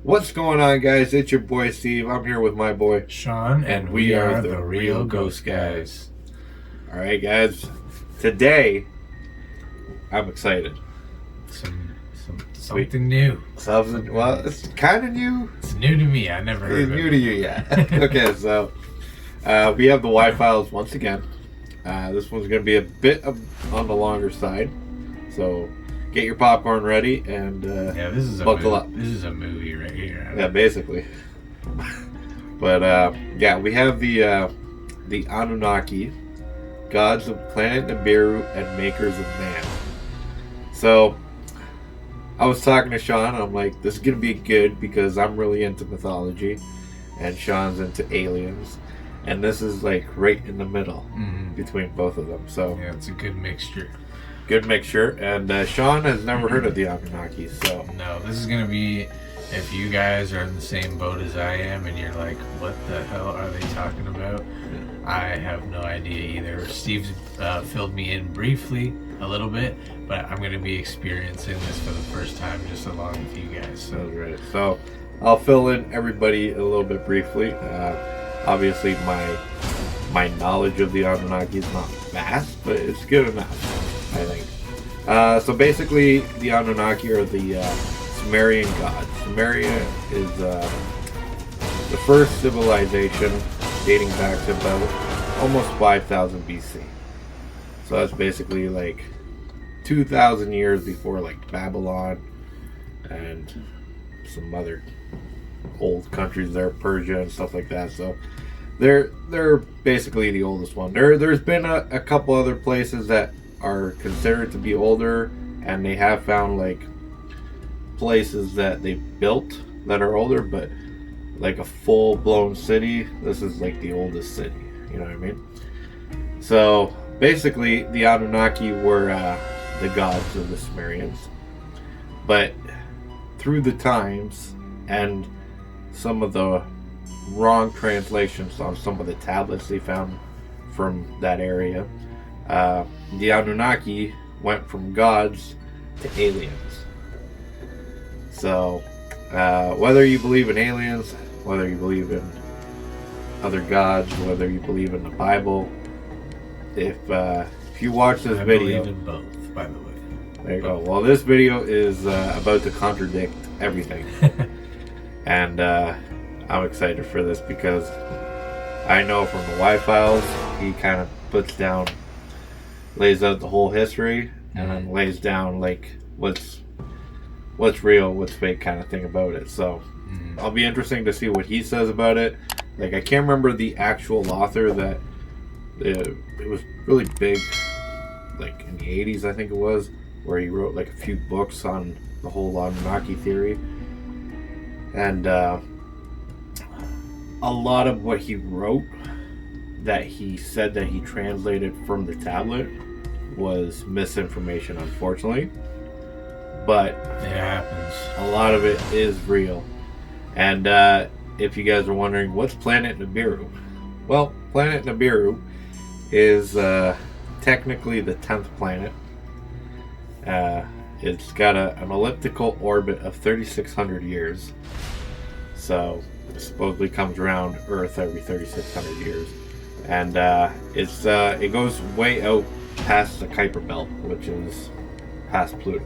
What's going on, guys? It's your boy Steve. I'm here with my boy Sean, and we are the Real Ghost Guys. All right, guys. Today, I'm excited. Something new. Well, it's kind of new. It's new to me. I never heard It's of new it. to you, yeah. Okay, so we have the WFFILES once again. This one's going to be a bit on the longer side, so get your popcorn ready and Yeah, this is a buckle movie. up. This is a movie right here. Yeah, basically. But yeah, we have the Anunnaki, gods of planet Nibiru and makers of man. So I was talking to Sean. I'm like, this is gonna be good because I'm really into mythology, and Sean's into aliens, and this is like right in the middle between both of them. So Yeah, it's a good mixture. good mixture. And Sean has never heard of the Anunnaki, so No, this is gonna be if you guys are in the same boat as I am, and you're like, "What the hell are they talking about?" I have no idea either. Steve's filled me in briefly a little bit, but I'm gonna be experiencing this for the first time, just along with you guys. So So right. So I'll fill in everybody a little bit briefly. Obviously, my knowledge of the Anunnaki is not vast, but it's good enough, I think. So basically, the Anunnaki are the Sumerian gods. Sumeria is the first civilization dating back to about almost 5,000 BC. So that's basically like 2,000 years before like Babylon and some other old countries there, Persia and stuff like that. So they're basically the oldest one. There's been a couple other places that are considered to be older, and they have found like places that they built that are older, but like a full-blown city, this is like the oldest city, you know what I mean? So basically the Anunnaki were the gods of the Sumerians, but through the times and some of the wrong translations on some of the tablets they found from that area, the Anunnaki went from gods to aliens. So whether you believe in aliens, whether you believe in other gods, whether you believe in the Bible, if you watch this I video, believe in both, by the way. there you go. Well, this video is about to contradict everything, and I'm excited for this because I know from the WFFILES he kind of lays out the whole history, and then lays down like what's real, what's fake kind of thing about it. So I'll be interesting to see what he says about it. Like, I can't remember the actual author that it was really big, like in the 80s I think it was, where he wrote like a few books on the whole Anunnaki theory, and a lot of what he wrote that he said that he translated from the tablet was misinformation, unfortunately. But It happens. a lot of it is real. And if you guys are wondering, what's planet Nibiru? Well, planet Nibiru is technically the 10th planet. It's got an elliptical orbit of 3,600 years. So it supposedly comes around Earth every 3,600 years. And it goes way out past the Kuiper Belt, which is past Pluto.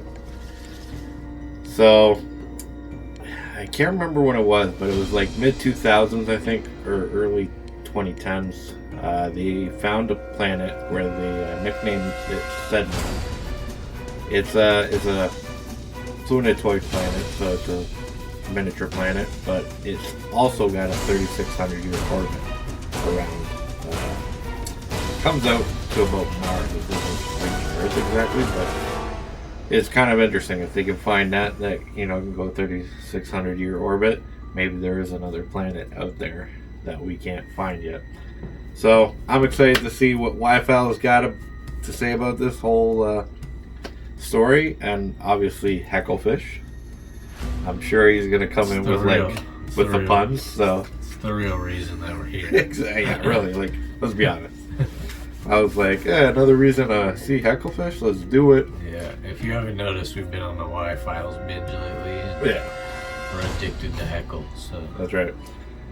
So I can't remember when it was, but it was like mid-2000s, I think, or early 2010s. They found a planet where they nicknamed it Sedna. It's a planetoid planet, so it's a miniature planet, but it's also got a 3,600-year orbit around. Comes out to about Mars. It doesn't reach Earth exactly, but it's kind of interesting if they can find that can go 3,600-year orbit. Maybe there is another planet out there that we can't find yet. So I'm excited to see what WFFILES has got to say about this whole story, and obviously Hecklefish. I'm sure he's gonna come in with the puns. So It's the real reason that we're here. exactly, yeah, really. Like, let's be honest. I was like, another reason to see Hecklefish. Let's do it. Yeah, if you haven't noticed, we've been on the WFFILES binge lately. Yeah. We're addicted to heckle, so. That's right.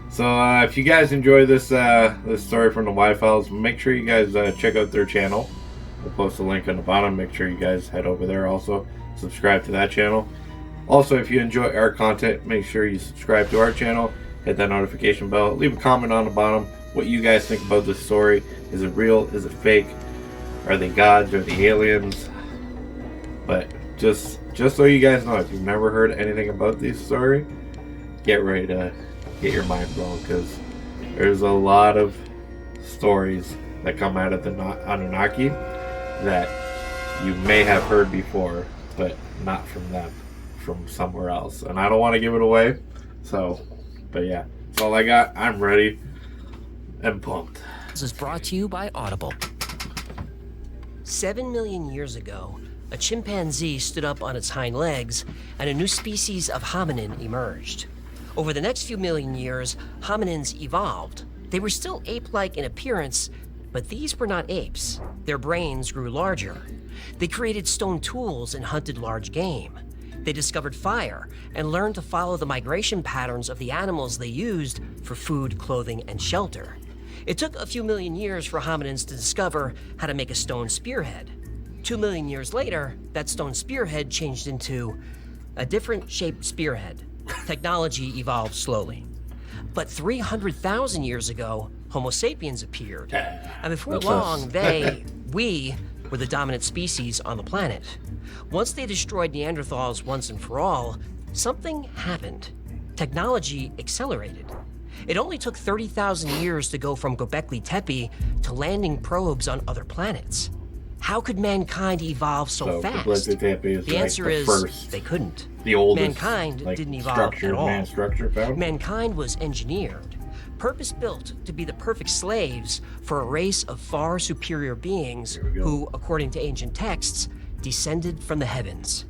So if you guys enjoy this this story from the WFFILES, make sure you guys check out their channel. We'll post a link on the bottom. Make sure you guys head over there also. Subscribe to that channel. Also, if you enjoy our content, make sure you subscribe to our channel. Hit that notification bell. Leave a comment on the bottom. What you guys think about this story. Is it real? Is it fake? Are they gods? Are they aliens? But just so you guys know, if you've never heard anything about this story, get ready to get your mind blown, because there's a lot of stories that come out of the Anunnaki that you may have heard before, but not from them, from somewhere else. And I don't want to give it away, so, but yeah, that's all I got. I'm ready and pumped. This is brought to you by Audible. 7 million years ago, a chimpanzee stood up on its hind legs and a new species of hominin emerged. Over the next few million years, hominins evolved. They were still ape-like in appearance, but these were not apes. Their brains grew larger. They created stone tools and hunted large game. They discovered fire and learned to follow the migration patterns of the animals they used for food, clothing, and shelter. It took a few million years for hominins to discover how to make a stone spearhead. 2 million years later, that stone spearhead changed into a different shaped spearhead. Technology evolved slowly. But 300,000 years ago, Homo sapiens appeared. And before long, we were the dominant species on the planet. Once they destroyed Neanderthals once and for all, something happened. Technology accelerated. It only took 30,000 years to go from Göbekli Tepe to landing probes on other planets. How could mankind evolve so fast? The answer is they couldn't. The oldest, mankind didn't evolve at all. Structure found? Mankind was engineered, purpose-built to be the perfect slaves for a race of far superior beings who, according to ancient texts, descended from the heavens.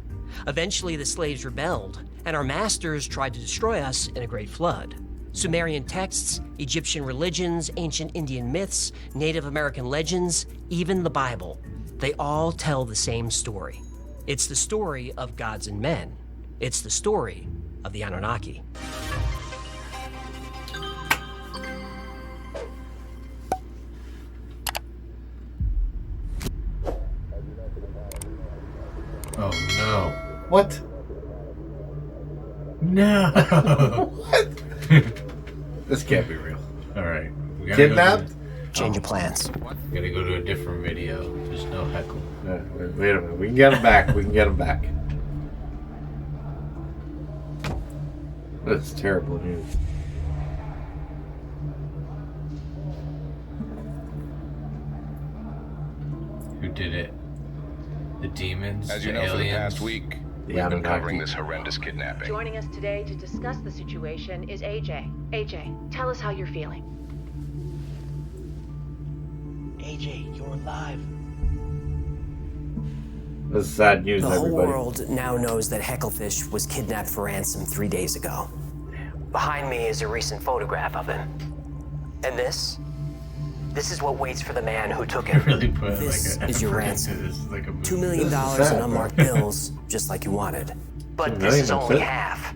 Eventually, the slaves rebelled, and our masters tried to destroy us in a great flood. Sumerian texts, Egyptian religions, ancient Indian myths, Native American legends, even the Bible, they all tell the same story. It's the story of gods and men. It's the story of the Anunnaki. Oh no. What? No. What? This can't be real. Alright. Kidnapped? Change of plans. We gotta go to a different video. There's no heckle. Wait a minute. We can get him back. We can get him back. That's terrible news. Who did it? The demons? As you the know, for the aliens? past week, The we've been Anunnaki. covering this horrendous kidnapping. Joining us today to discuss the situation is AJ. AJ, tell us how you're feeling. AJ, you're alive. This is sad news, The whole everybody. world now knows that Hecklefish was kidnapped for ransom 3 days ago. Behind me is a recent photograph of him. And this is what waits for the man who took him. Really put This like is your ransom. This is like a $2 million sad, in unmarked bills, just like you wanted. But 2 this million, is that's only it? half.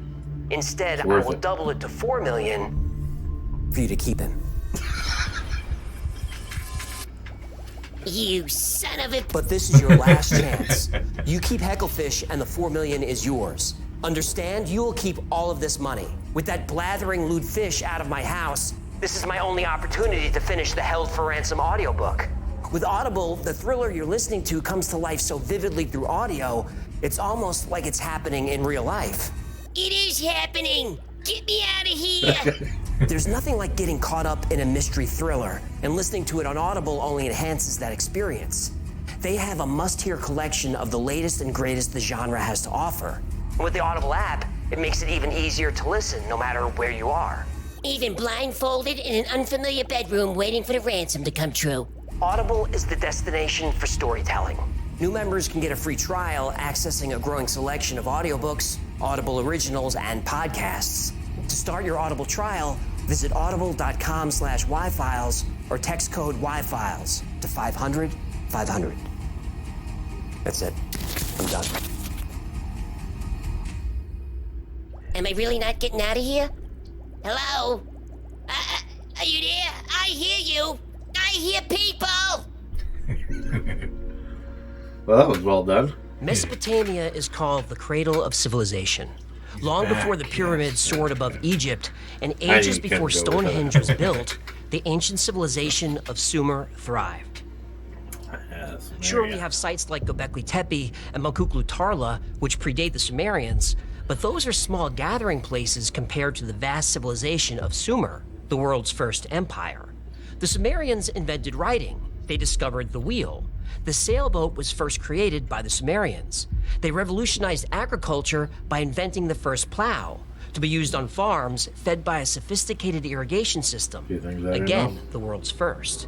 Instead, I worth will it. double it to $4 million for you to keep him. You son of a... But this is your last chance. You keep Hecklefish and the $4 million is yours. Understand? You will keep all of this money. With that blathering lewd fish out of my house, this is my only opportunity to finish the Held for Ransom audiobook. With Audible, the thriller you're listening to comes to life so vividly through audio, it's almost like it's happening in real life. It is happening! Get me out of here! There's nothing like getting caught up in a mystery thriller, and listening to it on Audible only enhances that experience. They have a must-hear collection of the latest and greatest the genre has to offer. With the Audible app, it makes it even easier to listen no matter where you are. Even blindfolded in an unfamiliar bedroom waiting for the ransom to come true. Audible is the destination for storytelling. New members can get a free trial accessing a growing selection of audiobooks, Audible originals, and podcasts. To start your Audible trial, visit audible.com/WFFILES or text code WFFILES to 500-500. That's it. I'm done. Am I really not getting out of here? Hello? Are you there? I hear you. I hear people. Well, that was well done. Mesopotamia is called the cradle of civilization. Long before the pyramids soared above Egypt, and ages you can before go with Stonehenge that. was built, the ancient civilization of Sumer thrived. Yes, Sure, we have sites like Göbekli Tepe and Möküklü Tarla, which predate the Sumerians, but those are small gathering places compared to the vast civilization of Sumer, the world's first empire. The Sumerians invented writing. They discovered the wheel. The sailboat was first created by the Sumerians. They revolutionized agriculture by inventing the first plow, to be used on farms fed by a sophisticated irrigation system. Few things I didn't Again, know. the world's first.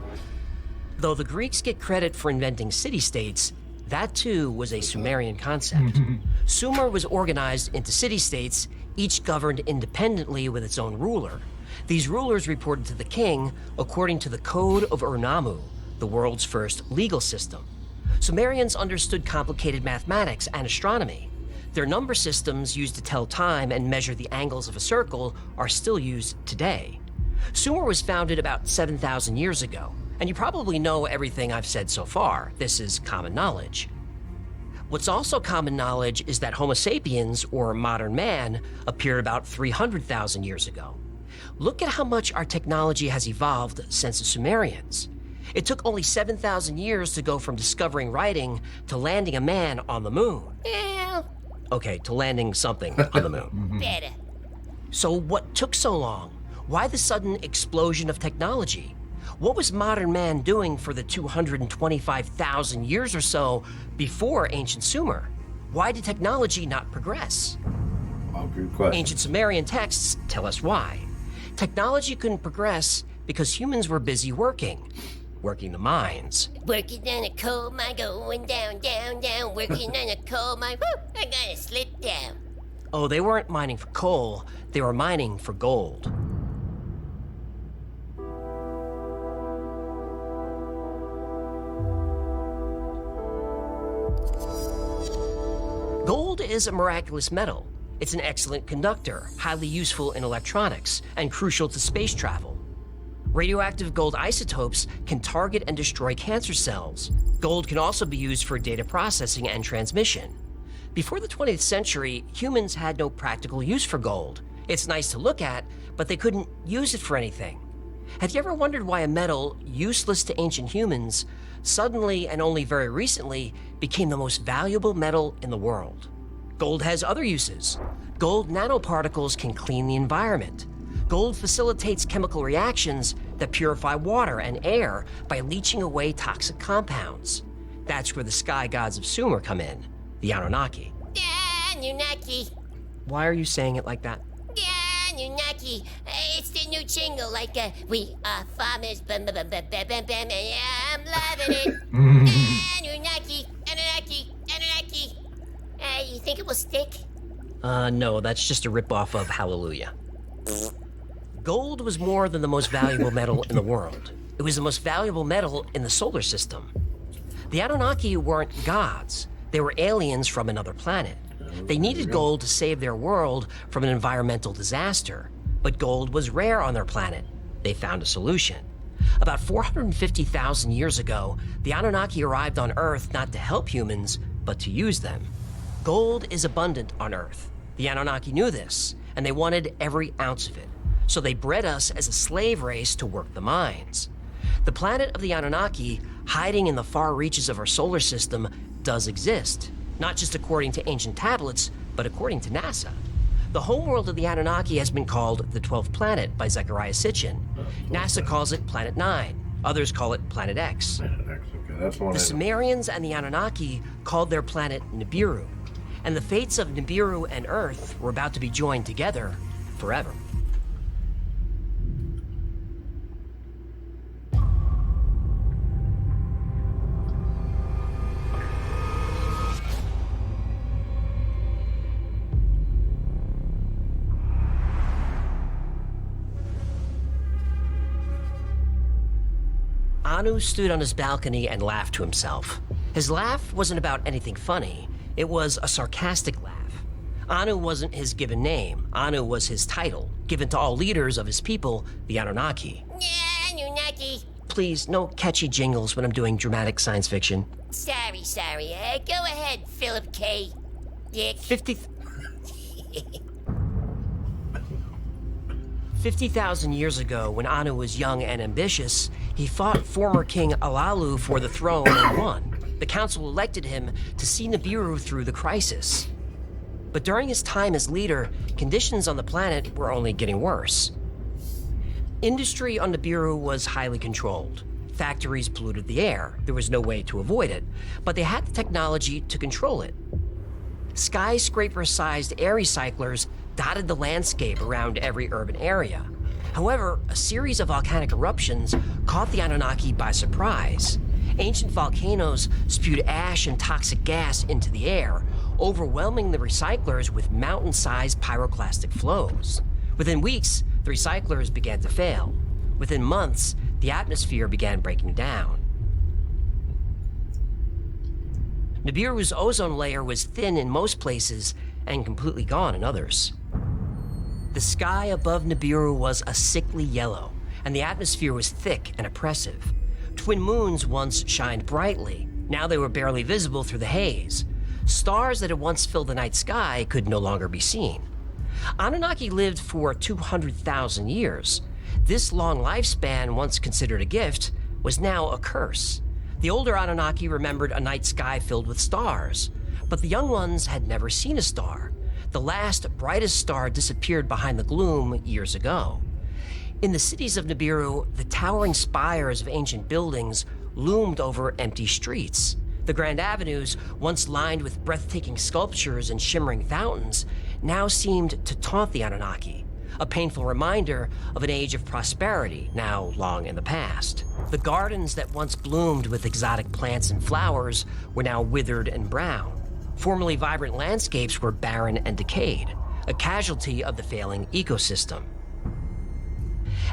Though the Greeks get credit for inventing city-states, that too was a Sumerian concept. Sumer was organized into city-states, each governed independently with its own ruler. These rulers reported to the king according to the Code of Ur-Nammu, the world's first legal system. Sumerians understood complicated mathematics and astronomy. Their number systems used to tell time and measure the angles of a circle are still used today. Sumer was founded about 7,000 years ago, and you probably know everything I've said so far. This is common knowledge. What's also common knowledge is that Homo sapiens, or modern man, appeared about 300,000 years ago. Look at how much our technology has evolved since the Sumerians. It took only 7,000 years to go from discovering writing to landing a man on the moon. Well, Okay, to landing something on the moon. better. So what took so long? Why the sudden explosion of technology? What was modern man doing for the 225,000 years or so before ancient Sumer? Why did technology not progress? Oh, good question. Ancient Sumerian texts tell us why. Technology couldn't progress because humans were busy working the mines. Working on a coal mine, going down, down, down. Working on a coal mine. Woo! I gotta slip down. Oh, they weren't mining for coal, they were mining for gold. Gold is a miraculous metal. It's an excellent conductor, highly useful in electronics, and crucial to space travel. Radioactive gold isotopes can target and destroy cancer cells. Gold can also be used for data processing and transmission. Before the 20th century, humans had no practical use for gold. It's nice to look at, but they couldn't use it for anything. Have you ever wondered why a metal useless to ancient humans suddenly and only very recently became the most valuable metal in the world? Gold has other uses. Gold nanoparticles can clean the environment. Gold facilitates chemical reactions that purify water and air by leaching away toxic compounds. That's where the sky gods of Sumer come in, the Anunnaki. Anunnaki. Why are you saying it like that? Anunnaki. It's the new jingle, like, we are farmers, bam, bam, bam, bam, bam, bam, bam, yeah, I'm loving it. Anunnaki, Anunnaki, Anunnaki. You think it will stick? No, that's just a ripoff of Hallelujah. Gold was more than the most valuable metal in the world. It was the most valuable metal in the solar system. The Anunnaki weren't gods. They were aliens from another planet. They needed gold to save their world from an environmental disaster, but gold was rare on their planet. They found a solution. About 450,000 years ago, the Anunnaki arrived on Earth not to help humans, but to use them. Gold is abundant on Earth. The Anunnaki knew this, and they wanted every ounce of it. So they bred us as a slave race to work the mines. The planet of the Anunnaki, hiding in the far reaches of our solar system, does exist, not just according to ancient tablets, but according to NASA. The homeworld of the Anunnaki has been called the 12th planet by Zecharia Sitchin. NASA calls it Planet 9. Others call it Planet X. Okay, that's one The I know. Sumerians and the Anunnaki called their planet Nibiru, and the fates of Nibiru and Earth were about to be joined together forever. Anu stood on his balcony and laughed to himself. His laugh wasn't about anything funny. It was a sarcastic laugh. Anu wasn't his given name. Anu was his title, given to all leaders of his people, the Anunnaki. Yeah, Anunnaki. Please, no catchy jingles when I'm doing dramatic science fiction. Sorry. Go ahead, Philip K. Dick. 50,000 years ago, when Anu was young and ambitious, he fought former King Alalu for the throne and won. The council elected him to see Nibiru through the crisis. But during his time as leader, conditions on the planet were only getting worse. Industry on Nibiru was highly controlled. Factories polluted the air. There was no way to avoid it, but they had the technology to control it. Skyscraper-sized air recyclers dotted the landscape around every urban area. However, a series of volcanic eruptions caught the Anunnaki by surprise. Ancient volcanoes spewed ash and toxic gas into the air, overwhelming the recyclers with mountain-sized pyroclastic flows. Within weeks, the recyclers began to fail. Within months, the atmosphere began breaking down. Nibiru's ozone layer was thin in most places and completely gone in others. The sky above Nibiru was a sickly yellow, and the atmosphere was thick and oppressive. Twin moons once shined brightly. Now they were barely visible through the haze. Stars that had once filled the night sky could no longer be seen. Anunnaki lived for 200,000 years. This long lifespan, once considered a gift, was now a curse. The older Anunnaki remembered a night sky filled with stars, but the young ones had never seen a star. The last brightest star disappeared behind the gloom years ago. In the cities of Nibiru, the towering spires of ancient buildings loomed over empty streets. The grand avenues, once lined with breathtaking sculptures and shimmering fountains, now seemed to taunt the Anunnaki, a painful reminder of an age of prosperity now long in the past. The gardens that once bloomed with exotic plants and flowers were now withered and brown. Formerly vibrant landscapes were barren and decayed, a casualty of the failing ecosystem.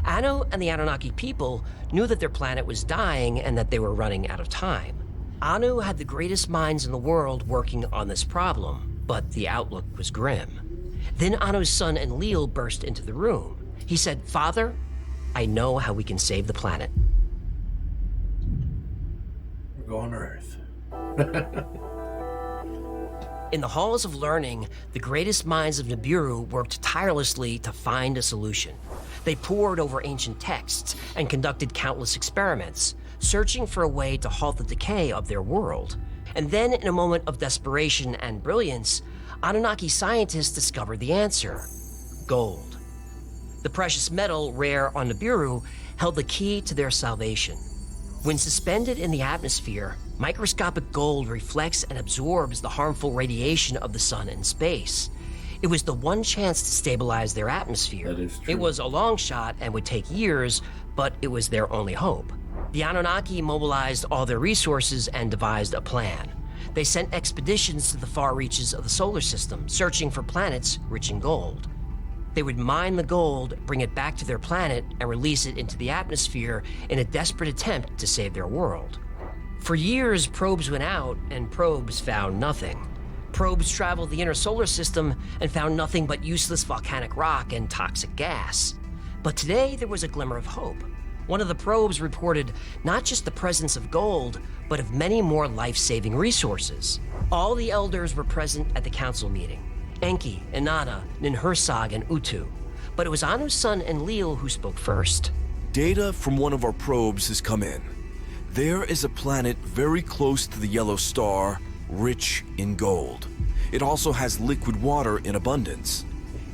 Anu and the Anunnaki people knew that their planet was dying and that they were running out of time. Anu had the greatest minds in the world working on this problem, but the outlook was grim. Then Anu's son Enlil burst into the room. He said, "Father, I know how we can save the planet." We're going to Earth. In the halls of learning, the greatest minds of Nibiru worked tirelessly to find a solution. They pored over ancient texts and conducted countless experiments, searching for a way to halt the decay of their world. And then, in a moment of desperation and brilliance, Anunnaki scientists discovered the answer: gold. The precious metal, rare on Nibiru, held the key to their salvation. When suspended in the atmosphere, microscopic gold reflects and absorbs the harmful radiation of the sun and space. It was the one chance to stabilize their atmosphere. That is true. It was a long shot and would take years, but it was their only hope. The Anunnaki mobilized all their resources and devised a plan. They sent expeditions to the far reaches of the solar system, searching for planets rich in gold. They would mine the gold, bring it back to their planet, and release it into the atmosphere in a desperate attempt to save their world. For years, probes went out, and probes found nothing. Probes traveled the inner solar system and found nothing but useless volcanic rock and toxic gas. But today, there was a glimmer of hope. One of the probes reported not just the presence of gold, but of many more life-saving resources. All the elders were present at the council meeting: Enki, Inanna, Ninhursag, and Utu. But it was Anu's son Enlil who spoke first. Data from one of our probes has come in. There is a planet very close to the yellow star, rich in gold. It also has liquid water in abundance.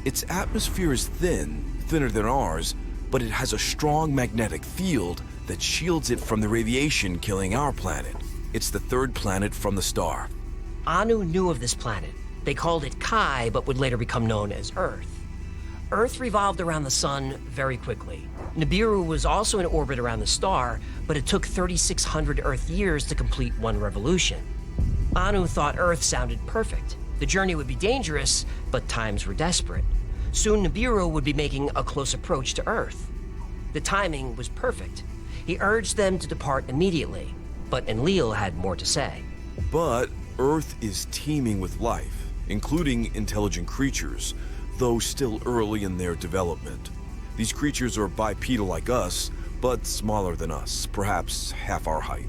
Its atmosphere is thinner than ours, but it has a strong magnetic field that shields it from the radiation killing our planet. It's the third planet from the star. Anu knew of this planet. They called it Kai, but would later become known as Earth. Earth revolved around the sun very quickly. Nibiru was also in orbit around the star, but it took 3,600 Earth years to complete one revolution. Anu thought Earth sounded perfect. The journey would be dangerous, but times were desperate. Soon Nibiru would be making a close approach to Earth. The timing was perfect. He urged them to depart immediately, but Enlil had more to say. But Earth is teeming with life. including intelligent creatures, though still early in their development. These creatures are bipedal like us, but smaller than us, perhaps half our height.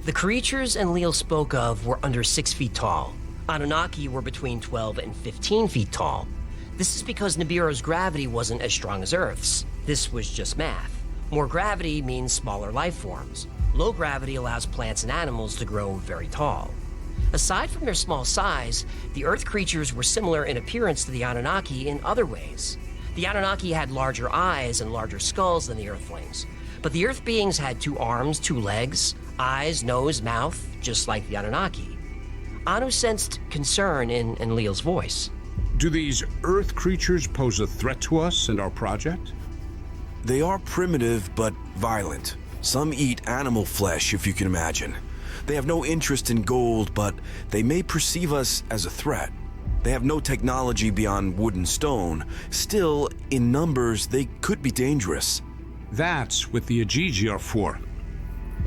The creatures Enlil spoke of were under 6 feet tall. Anunnaki were between 12 and 15 feet tall. This is because Nibiru's gravity wasn't as strong as Earth's. This was just math. More gravity means smaller life forms. Low gravity allows plants and animals to grow very tall. Aside from their small size, the Earth creatures were similar in appearance to the Anunnaki in other ways. The Anunnaki had larger eyes and larger skulls than the Earthlings, but the Earth beings had 2 arms, 2 legs, eyes, nose, mouth, just like the Anunnaki. Anu sensed concern in Enlil's voice. Do these Earth creatures pose a threat to us and our project? They are primitive but violent. Some eat animal flesh, if you can imagine. They have no interest in gold, but they may perceive us as a threat. They have no technology beyond wood and stone. Still, in numbers, they could be dangerous. That's what the Ajiji are for.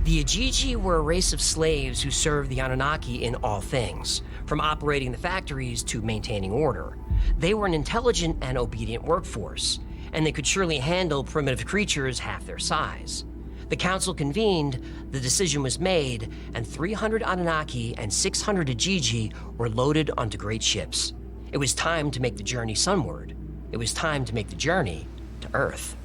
The Ajiji were a race of slaves who served the Anunnaki in all things, from operating the factories to maintaining order. They were an intelligent and obedient workforce, and they could surely handle primitive creatures half their size. The council convened, the decision was made, and 300 Anunnaki and 600 Ajiji were loaded onto great ships. It was time to make the journey sunward. It was time to make the journey to Earth.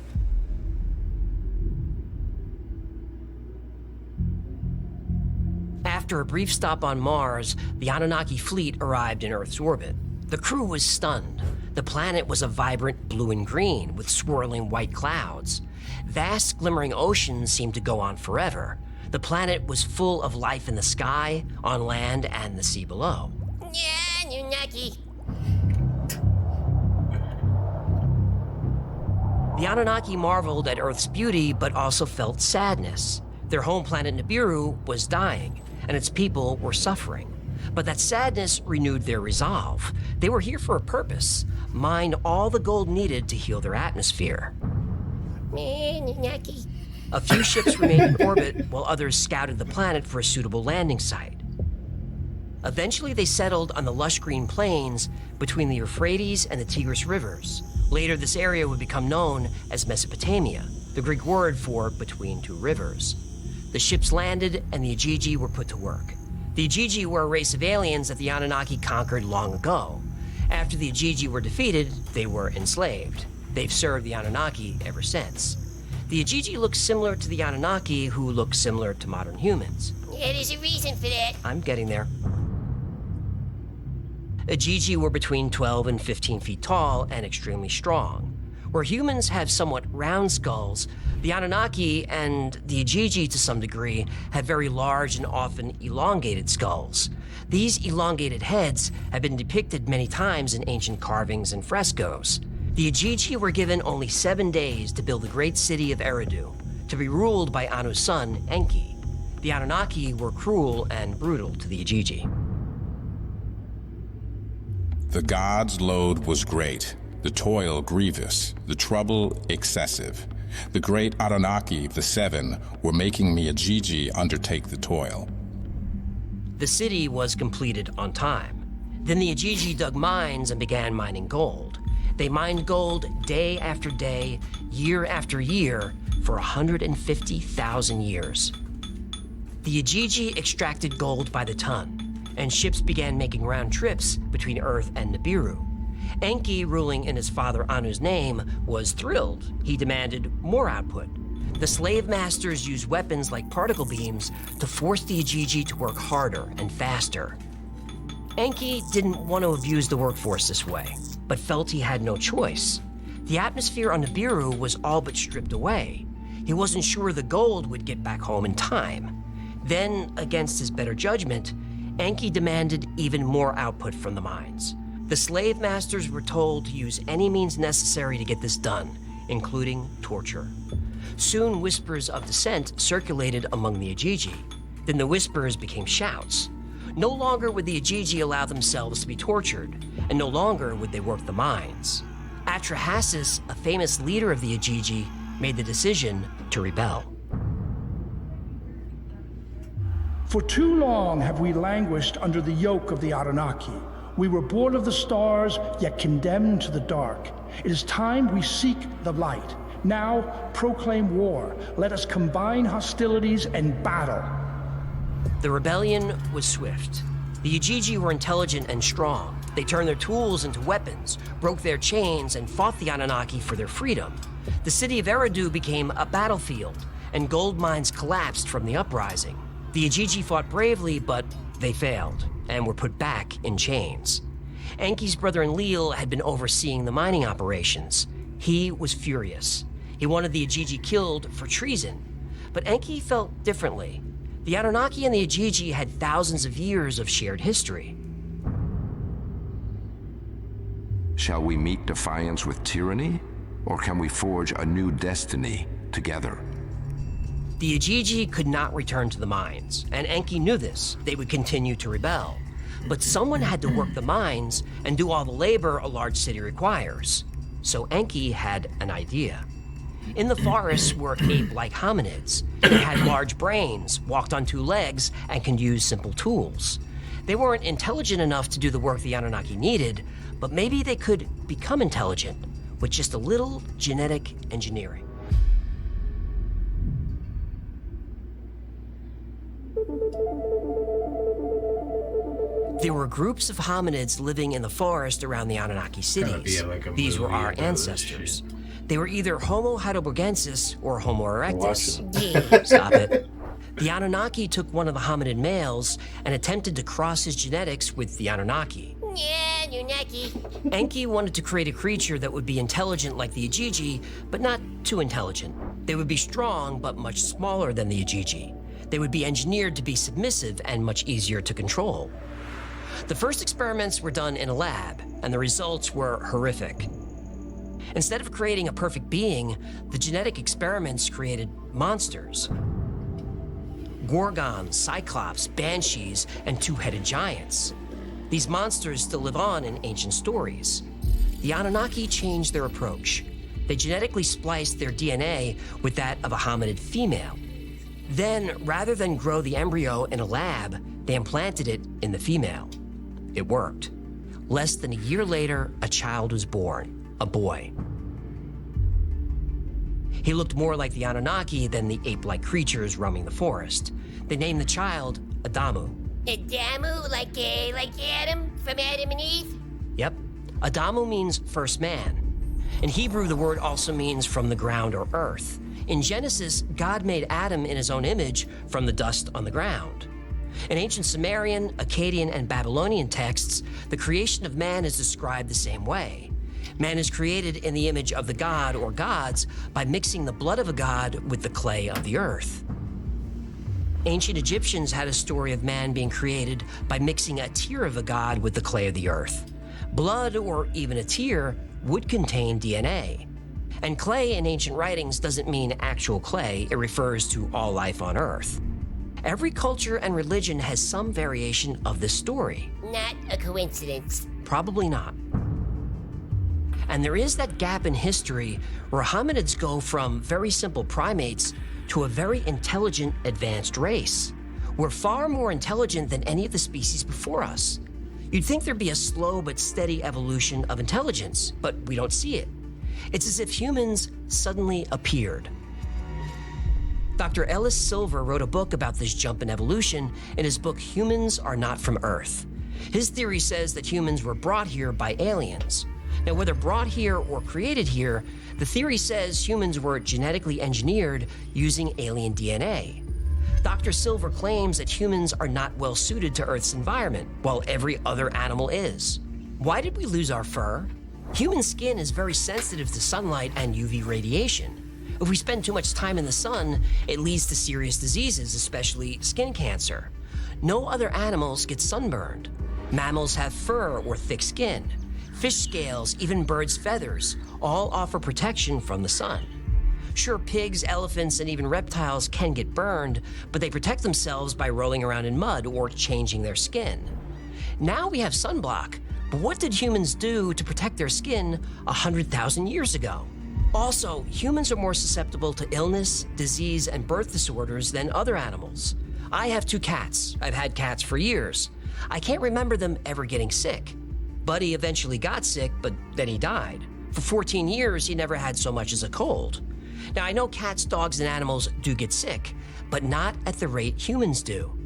After a brief stop on Mars, the Anunnaki fleet arrived in Earth's orbit. The crew was stunned. The planet was a vibrant blue and green with swirling white clouds. Vast glimmering oceans seemed to go on forever. The planet was full of life in the sky, on land, and the sea below. Yeah, Anunnaki. The Anunnaki marveled at Earth's beauty, but also felt sadness. Their home planet Nibiru was dying, and its people were suffering. But that sadness renewed their resolve. They were here for a purpose: mine all the gold needed to heal their atmosphere. Anunnaki. A few ships remained in orbit while others scouted the planet for a suitable landing site. Eventually, they settled on the lush green plains between the Euphrates and the Tigris rivers. Later, this area would become known as Mesopotamia, the Greek word for between 2 rivers. The ships landed, and the Ajiji were put to work. The Ajiji were a race of aliens that the Anunnaki conquered long ago. After the Ajiji were defeated, they were enslaved. They've served the Anunnaki ever since. The Ajiji look similar to the Anunnaki, who look similar to modern humans. Yeah, there's a reason for that. I'm getting there. Ajiji were between 12 and 15 feet tall and extremely strong. Where humans have somewhat round skulls, the Anunnaki and the Ajiji, to some degree, have very large and often elongated skulls. These elongated heads have been depicted many times in ancient carvings and frescoes. The Ajiji were given only 7 days to build the great city of Eridu, to be ruled by Anu's son, Enki. The Anunnaki were cruel and brutal to the Ajiji. The gods' load was great, the toil grievous, the trouble excessive. The great Anunnaki of the 7 were making me Ajiji undertake the toil. The city was completed on time. Then the Ajiji dug mines and began mining gold. They mined gold day after day, year after year, for 150,000 years. The Ajiji extracted gold by the ton, and ships began making round trips between Earth and Nibiru. Enki, ruling in his father Anu's name, was thrilled. He demanded more output. The slave masters used weapons like particle beams to force the Ajiji to work harder and faster. Enki didn't want to abuse the workforce this way, but felt he had no choice. The atmosphere on Nibiru was all but stripped away. He wasn't sure the gold would get back home in time. Then, against his better judgment, Enki demanded even more output from the mines. The slave masters were told to use any means necessary to get this done, including torture. Soon, whispers of dissent circulated among the Ajiji. Then the whispers became shouts. No longer would the Ajiji allow themselves to be tortured, and no longer would they work the mines. Atrahasis, a famous leader of the Ajiji, made the decision to rebel. For too long have we languished under the yoke of the Anunnaki, We were born of the stars, yet condemned to the dark. It is time we seek the light. Now, proclaim war. Let us combine hostilities and battle. The rebellion was swift. The Ujiji were intelligent and strong. They turned their tools into weapons, broke their chains, and fought the Anunnaki for their freedom. The city of Eridu became a battlefield, and gold mines collapsed from the uprising. The Ujiji fought bravely, but they failed, and were put back in chains. Enki's brother Enlil had been overseeing the mining operations. He was furious. He wanted the Ujiji killed for treason. But Enki felt differently. The Anunnaki and the Ujiji had thousands of years of shared history. Shall we meet defiance with tyranny, or can we forge a new destiny together? The Ujiji could not return to the mines, and Enki knew this. They would continue to rebel. But someone had to work the mines and do all the labor a large city requires. So Enki had an idea. In the forests were ape-like hominids. They had large brains, walked on two legs, and could use simple tools. They weren't intelligent enough to do the work the Anunnaki needed, but maybe they could become intelligent with just a little genetic engineering. There were groups of hominids living in the forest around the Anunnaki cities. These were our ancestors. They were either Homo heidelbergensis or Homo erectus. Stop it. The Anunnaki took one of the hominid males and attempted to cross his genetics with the Anunnaki. Yeah, Anunnaki. Enki wanted to create a creature that would be intelligent like the Ujiji, but not too intelligent. They would be strong, but much smaller than the Ujiji. They would be engineered to be submissive and much easier to control. The first experiments were done in a lab, and the results were horrific. Instead of creating a perfect being, the genetic experiments created monsters. Gorgons, cyclops, banshees, and two-headed giants. These monsters still live on in ancient stories. The Anunnaki changed their approach. They genetically spliced their DNA with that of a hominid female. Then, rather than grow the embryo in a lab, they implanted it in the female. It worked. Less than a year later, a child was born, a boy. He looked more like the Anunnaki than the ape-like creatures roaming the forest. They named the child Adamu. Adamu, like Adam from Adam and Eve? Yep. Adamu means first man. In Hebrew, the word also means from the ground or earth. In Genesis, God made Adam in his own image from the dust on the ground. In ancient Sumerian, Akkadian, and Babylonian texts, the creation of man is described the same way. Man is created in the image of the god or gods by mixing the blood of a god with the clay of the earth. Ancient Egyptians had a story of man being created by mixing a tear of a god with the clay of the earth. Blood, or even a tear, would contain DNA. And clay in ancient writings doesn't mean actual clay, it refers to all life on Earth. Every culture and religion has some variation of this story. Not a coincidence. Probably not. And there is that gap in history where hominids go from very simple primates to a very intelligent, advanced race. We're far more intelligent than any of the species before us. You'd think there'd be a slow but steady evolution of intelligence, but we don't see it. It's as if humans suddenly appeared. Dr. Ellis Silver wrote a book about this jump in evolution in his book, Humans Are Not From Earth. His theory says that humans were brought here by aliens. Now, whether brought here or created here, the theory says humans were genetically engineered using alien DNA. Dr. Silver claims that humans are not well suited to Earth's environment, while every other animal is. Why did we lose our fur? Human skin is very sensitive to sunlight and UV radiation. If we spend too much time in the sun, it leads to serious diseases, especially skin cancer. No other animals get sunburned. Mammals have fur or thick skin. Fish scales, even birds' feathers, all offer protection from the sun. Sure, pigs, elephants, and even reptiles can get burned, but they protect themselves by rolling around in mud or changing their skin. Now we have sunblock, but what did humans do to protect their skin 100,000 years ago? Also, humans are more susceptible to illness, disease, and birth disorders than other animals. I have 2 cats. I've had cats for years. I can't remember them ever getting sick. Buddy eventually got sick, but then he died. For 14 years, he never had so much as a cold. Now, I know cats, dogs, and animals do get sick, but not at the rate humans do.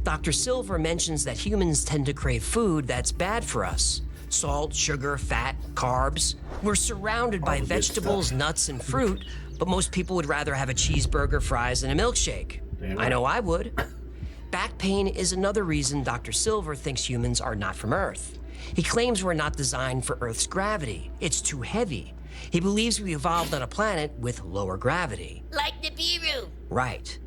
Dr. Silver mentions that humans tend to crave food that's bad for us. Salt, sugar, fat, carbs. We're surrounded by vegetables, nuts, and fruit, but most people would rather have a cheeseburger, fries, and a milkshake. I know I would. Back pain is another reason Dr. Silver thinks humans are not from Earth. He claims we're not designed for Earth's gravity. It's too heavy. He believes we evolved on a planet with lower gravity. Like the Nibiru. Right.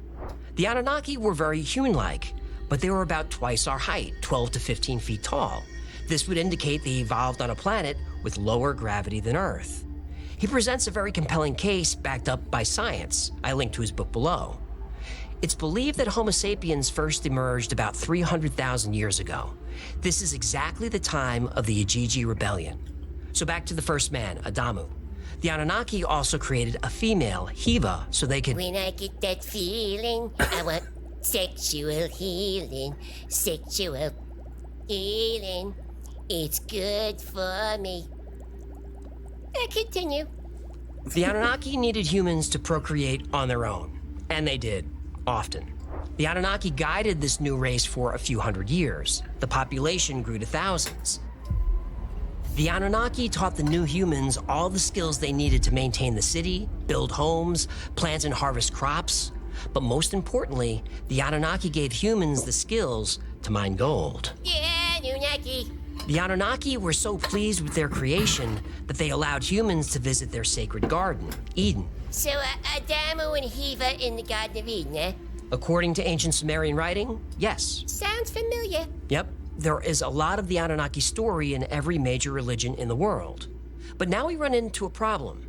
The Anunnaki were very human-like, but they were about twice our height, 12 to 15 feet tall. This would indicate they evolved on a planet with lower gravity than Earth. He presents a very compelling case backed up by science. I link to his book below. It's believed that Homo sapiens first emerged about 300,000 years ago. This is exactly the time of the Ajiji Rebellion. So back to the first man, Adamu. The Anunnaki also created a female, Hiva, so they could... When I get that feeling, I want sexual healing. Sexual healing. It's good for me. Continue. The Anunnaki needed humans to procreate on their own, and they did, often. The Anunnaki guided this new race for a few hundred years. The population grew to thousands. The Anunnaki taught the new humans all the skills they needed to maintain the city, build homes, plant and harvest crops. But most importantly, the Anunnaki gave humans the skills to mine gold. Yeah, Anunnaki. The Anunnaki were so pleased with their creation that they allowed humans to visit their sacred garden, Eden. So, Adamu and Hiva in the Garden of Eden, eh? According to ancient Sumerian writing, yes. Sounds familiar. Yep, there is a lot of the Anunnaki story in every major religion in the world. But now we run into a problem.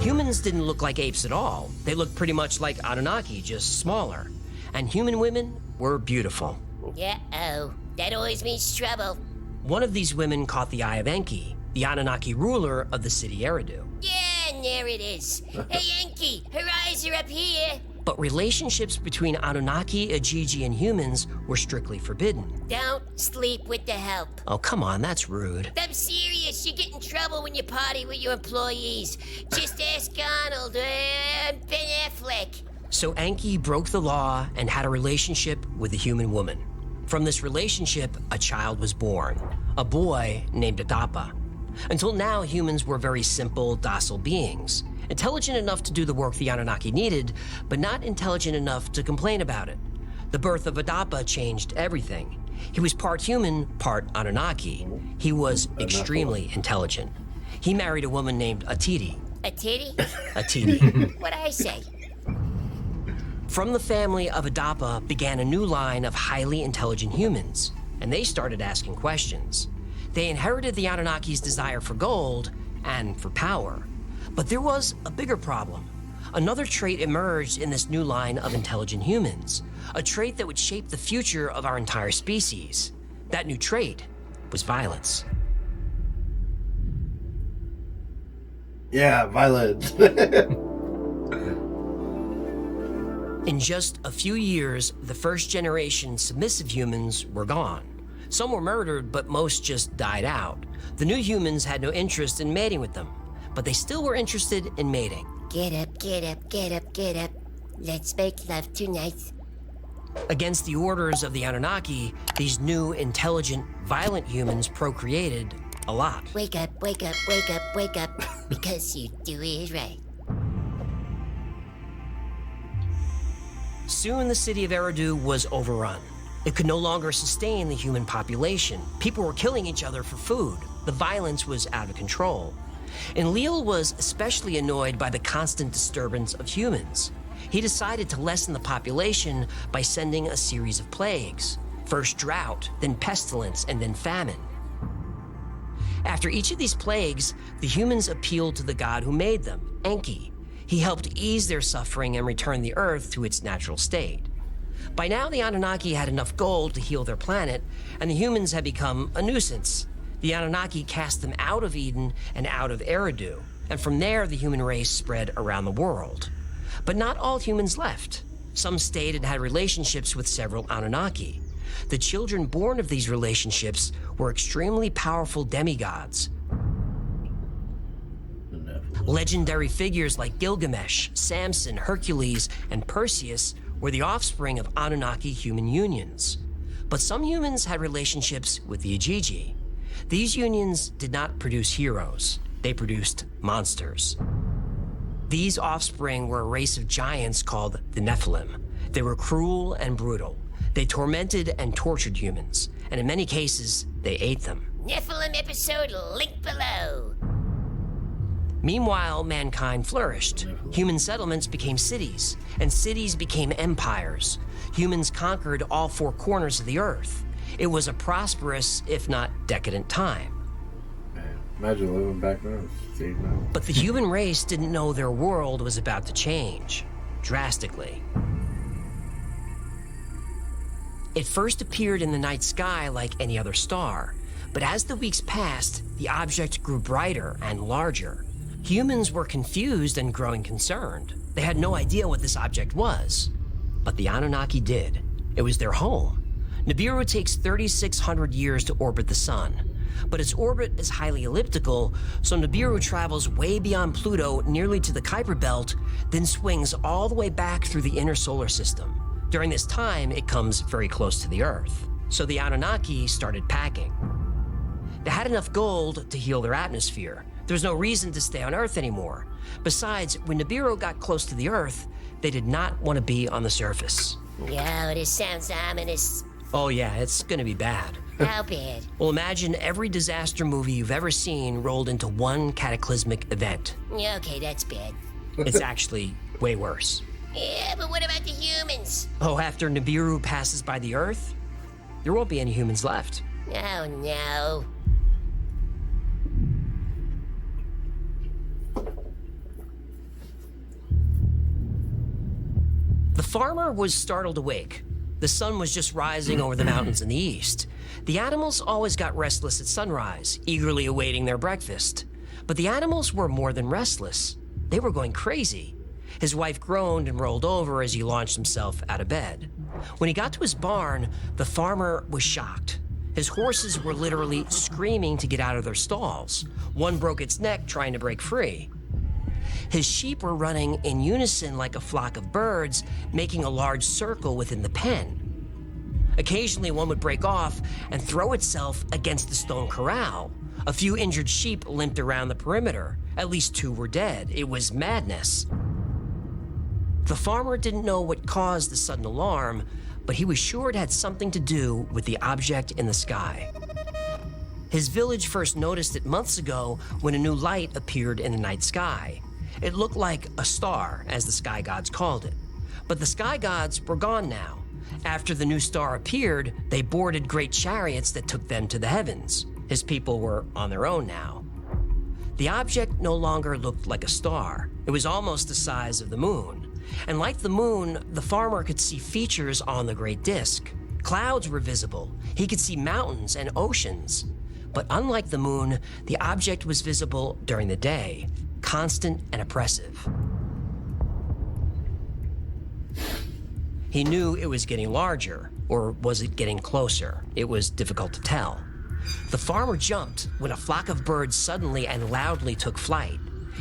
Humans didn't look like apes at all. They looked pretty much like Anunnaki, just smaller. And human women were beautiful. Uh-oh. That always means trouble. One of these women caught the eye of Enki, the Anunnaki ruler of the city Eridu. Yeah, and there it is. Hey, Enki, her eyes are up here. But relationships between Anunnaki, Ajiji, and humans were strictly forbidden. Don't sleep with the help. Oh, come on, that's rude. I'm serious. You get in trouble when you party with your employees. Just ask Arnold, Ben Affleck. So Enki broke the law and had a relationship with a human woman. From this relationship, a child was born, a boy named Adapa. Until now, humans were very simple, docile beings, intelligent enough to do the work the Anunnaki needed, but not intelligent enough to complain about it. The birth of Adapa changed everything. He was part human, part Anunnaki. He was extremely intelligent. He married a woman named Atiti. A titty? Atiti. What'd I say? From the family of Adapa began a new line of highly intelligent humans, and they started asking questions. They inherited the Anunnaki's desire for gold and for power. But there was a bigger problem. Another trait emerged in this new line of intelligent humans, a trait that would shape the future of our entire species. That new trait was violence. Yeah, violence. In just a few years, the first generation submissive humans were gone. Some were murdered, but most just died out. The new humans had no interest in mating with them, but they still were interested in mating. Get up, get up, get up, get up. Let's make love tonight. Against the orders of the Anunnaki, these new, intelligent, violent humans procreated a lot. Wake up, wake up, wake up, wake up, because you do it right. Soon the city of Eridu was overrun. It could no longer sustain the human population. People were killing each other for food. The violence was out of control. Enlil was especially annoyed by the constant disturbance of humans. He decided to lessen the population by sending a series of plagues. First drought, then pestilence, and then famine. After each of these plagues, the humans appealed to the god who made them, Enki. He helped ease their suffering and return the Earth to its natural state. By now, the Anunnaki had enough gold to heal their planet, and the humans had become a nuisance. The Anunnaki cast them out of Eden and out of Eridu, and from there, the human race spread around the world. But not all humans left. Some stayed and had relationships with several Anunnaki. The children born of these relationships were extremely powerful demigods. Legendary figures like Gilgamesh, Samson, Hercules, and Perseus were the offspring of Anunnaki human unions. But some humans had relationships with the Ajiji. These unions did not produce heroes. They produced monsters. These offspring were a race of giants called the Nephilim. They were cruel and brutal. They tormented and tortured humans, and in many cases, they ate them. Nephilim episode link below. Meanwhile, mankind flourished. Human settlements became cities, and cities became empires. Humans conquered all four corners of the earth. It was a prosperous, if not decadent time. Man, imagine living back then. See, now. But the human race didn't know their world was about to change, drastically. It first appeared in the night sky like any other star, but as the weeks passed, the object grew brighter and larger. Humans were confused and growing concerned. They had no idea what this object was, but the Anunnaki did. It was their home. Nibiru takes 3,600 years to orbit the sun, but its orbit is highly elliptical, so Nibiru travels way beyond Pluto nearly to the Kuiper Belt, then swings all the way back through the inner solar system. During this time, it comes very close to the Earth, so the Anunnaki started packing. They had enough gold to heal their atmosphere. There was no reason to stay on Earth anymore. Besides, when Nibiru got close to the Earth, they did not want to be on the surface. Yo, this sounds ominous. Oh yeah, it's gonna be bad. How bad? Well, imagine every disaster movie you've ever seen rolled into one cataclysmic event. Okay, that's bad. It's actually way worse. Yeah, but what about the humans? Oh, after Nibiru passes by the Earth, there won't be any humans left. Oh, no. The farmer was startled awake. The sun was just rising over the mountains in the east. The animals always got restless at sunrise, eagerly awaiting their breakfast. But the animals were more than restless. They were going crazy. His wife groaned and rolled over as he launched himself out of bed. When he got to his barn, the farmer was shocked. His horses were literally screaming to get out of their stalls. One broke its neck trying to break free. His sheep were running in unison like a flock of birds, making a large circle within the pen. Occasionally, one would break off and throw itself against the stone corral. A few injured sheep limped around the perimeter. At least 2 were dead. It was madness. The farmer didn't know what caused the sudden alarm, but he was sure it had something to do with the object in the sky. His village first noticed it months ago when a new light appeared in the night sky. It looked like a star, as the sky gods called it. But the sky gods were gone now. After the new star appeared, they boarded great chariots that took them to the heavens. His people were on their own now. The object no longer looked like a star. It was almost the size of the moon. And like the moon, the farmer could see features on the great disk. Clouds were visible. He could see mountains and oceans. But unlike the moon, the object was visible during the day, constant and oppressive. He knew it was getting larger, or was it getting closer? It was difficult to tell. The farmer jumped when a flock of birds suddenly and loudly took flight.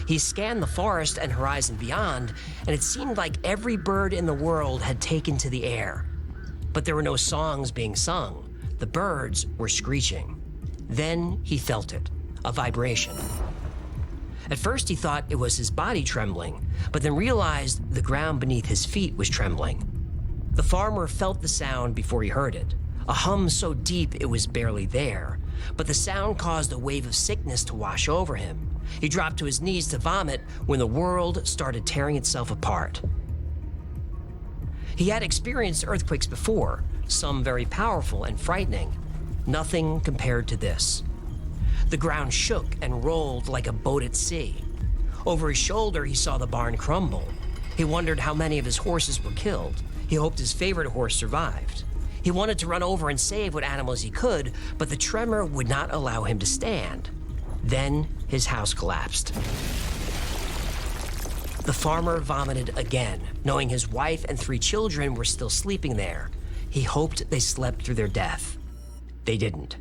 He scanned the forest and horizon beyond, and it seemed like every bird in the world had taken to the air. But there were no songs being sung. The birds were screeching. Then he felt it, a vibration. At first he thought it was his body trembling, but then realized the ground beneath his feet was trembling. The farmer felt the sound before he heard it, a hum so deep it was barely there, but the sound caused a wave of sickness to wash over him. He dropped to his knees to vomit when the world started tearing itself apart. He had experienced earthquakes before, some very powerful and frightening. Nothing compared to this. The ground shook and rolled like a boat at sea. Over his shoulder, he saw the barn crumble. He wondered how many of his horses were killed. He hoped his favorite horse survived. He wanted to run over and save what animals he could, but the tremor would not allow him to stand. Then his house collapsed. The farmer vomited again, knowing his wife and 3 children were still sleeping there. He hoped they slept through their death. They didn't.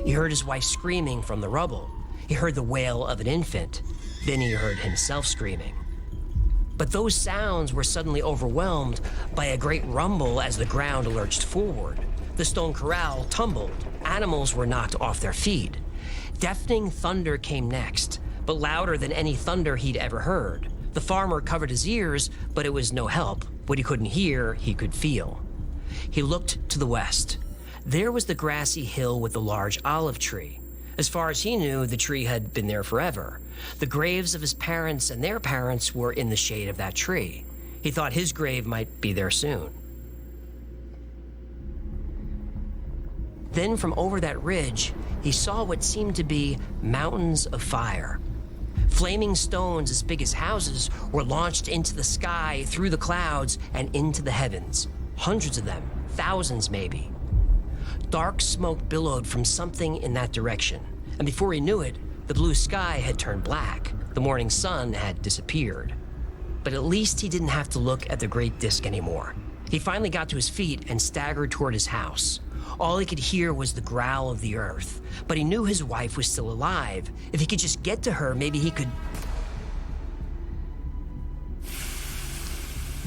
He heard his wife screaming from the rubble. He heard the wail of an infant. Then he heard himself screaming. But those sounds were suddenly overwhelmed by a great rumble as the ground lurched forward. The stone corral tumbled. Animals were knocked off their feet. Deafening thunder came next, but louder than any thunder he'd ever heard. The farmer covered his ears, but it was no help. What he couldn't hear, he could feel. He looked to the west. There was the grassy hill with the large olive tree. As far as he knew, the tree had been there forever. The graves of his parents and their parents were in the shade of that tree. He thought his grave might be there soon. Then from over that ridge, he saw what seemed to be mountains of fire. Flaming stones as big as houses were launched into the sky, through the clouds, and into the heavens. Hundreds of them, thousands maybe. Dark smoke billowed from something in that direction, and before he knew it, the blue sky had turned black. The morning sun had disappeared. But at least he didn't have to look at the great disk anymore. He finally got to his feet and staggered toward his house. All he could hear was the growl of the earth, but he knew his wife was still alive. If he could just get to her, maybe he could...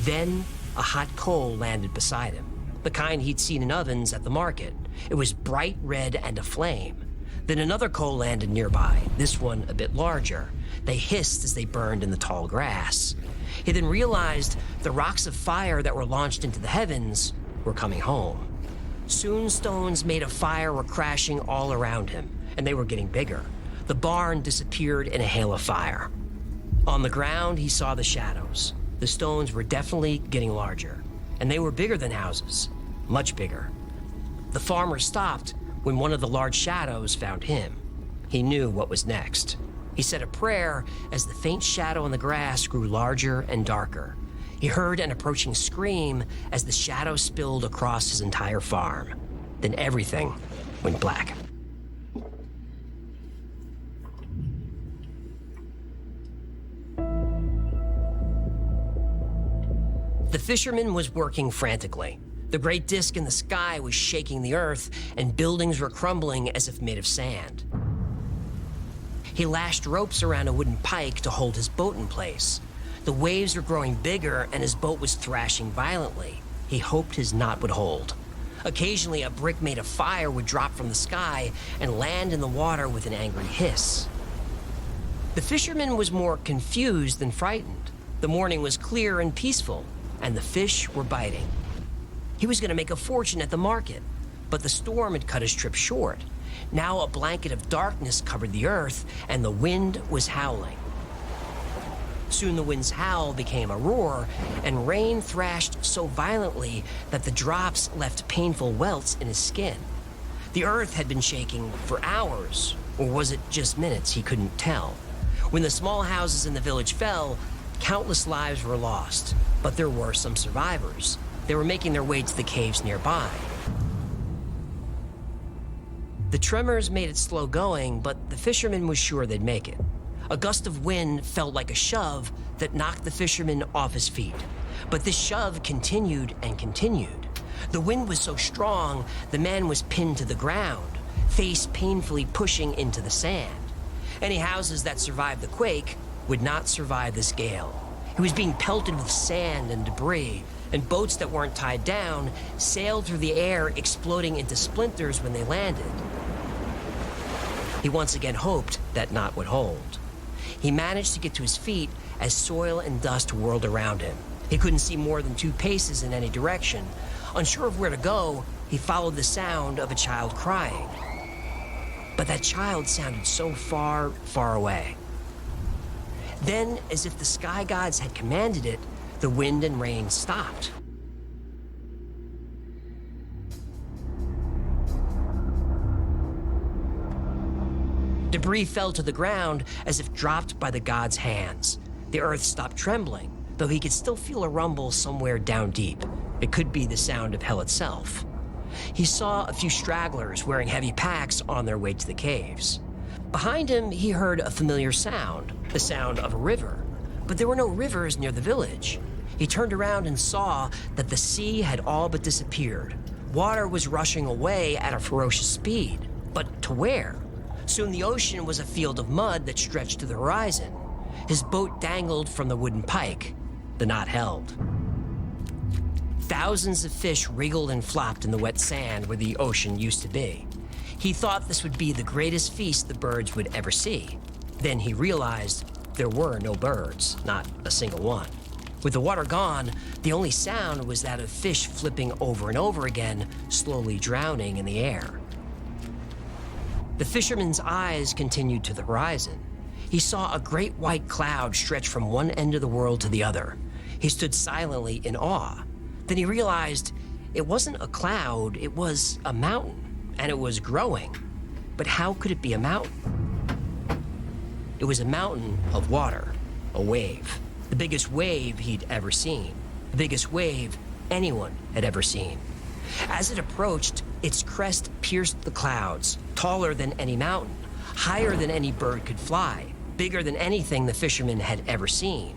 Then, a hot coal landed beside him, the kind he'd seen in ovens at the market. It was bright red and aflame. Then another coal landed nearby, this one a bit larger. They hissed as they burned in the tall grass. He then realized the rocks of fire that were launched into the heavens were coming home. Soon stones made of fire were crashing all around him, and they were getting bigger. The barn disappeared in a hail of fire. On the ground, he saw the shadows. The stones were definitely getting larger, and they were bigger than houses, much bigger. The farmer stopped when one of the large shadows found him. He knew what was next. He said a prayer as the faint shadow in the grass grew larger and darker. He heard an approaching scream as the shadow spilled across his entire farm. Then everything went black. The fisherman was working frantically. The great disk in the sky was shaking the earth, and buildings were crumbling as if made of sand. He lashed ropes around a wooden pike to hold his boat in place. The waves were growing bigger, and his boat was thrashing violently. He hoped his knot would hold. Occasionally, a brick made of fire would drop from the sky and land in the water with an angry hiss. The fisherman was more confused than frightened. The morning was clear and peaceful, and the fish were biting. He was going to make a fortune at the market, but the storm had cut his trip short. Now a blanket of darkness covered the earth, and the wind was howling. Soon the wind's howl became a roar, and rain thrashed so violently that the drops left painful welts in his skin. The earth had been shaking for hours, or was it just minutes? He couldn't tell. When the small houses in the village fell, countless lives were lost, but there were some survivors. They were making their way to the caves nearby. The tremors made it slow going, but the fisherman was sure they'd make it. A gust of wind felt like a shove that knocked the fisherman off his feet. But this shove continued and continued. The wind was so strong, the man was pinned to the ground, face painfully pushing into the sand. Any houses that survived the quake would not survive this gale. He was being pelted with sand and debris, and boats that weren't tied down sailed through the air, exploding into splinters when they landed. He once again hoped that knot would hold. He managed to get to his feet as soil and dust whirled around him. He couldn't see more than 2 paces in any direction. Unsure of where to go, he followed the sound of a child crying. But that child sounded so far, far away. Then, as if the sky gods had commanded it, the wind and rain stopped. Debris fell to the ground as if dropped by the gods' hands. The earth stopped trembling, though he could still feel a rumble somewhere down deep. It could be the sound of hell itself. He saw a few stragglers wearing heavy packs on their way to the caves. Behind him, he heard a familiar sound, the sound of a river. But there were no rivers near the village. He turned around and saw that the sea had all but disappeared. Water was rushing away at a ferocious speed. But to where? Soon the ocean was a field of mud that stretched to the horizon. His boat dangled from the wooden pike. The knot held. Thousands of fish wriggled and flopped in the wet sand where the ocean used to be. He thought this would be the greatest feast the birds would ever see. Then he realized there were no birds, not a single one. With the water gone, the only sound was that of fish flipping over and over again, slowly drowning in the air. The fisherman's eyes continued to the horizon. He saw a great white cloud stretch from one end of the world to the other. He stood silently in awe. Then he realized it wasn't a cloud, it was a mountain, and it was growing. But how could it be a mountain? It was a mountain of water, a wave. The biggest wave he'd ever seen. The biggest wave anyone had ever seen. As it approached, its crest pierced the clouds, taller than any mountain, higher than any bird could fly, bigger than anything the fisherman had ever seen.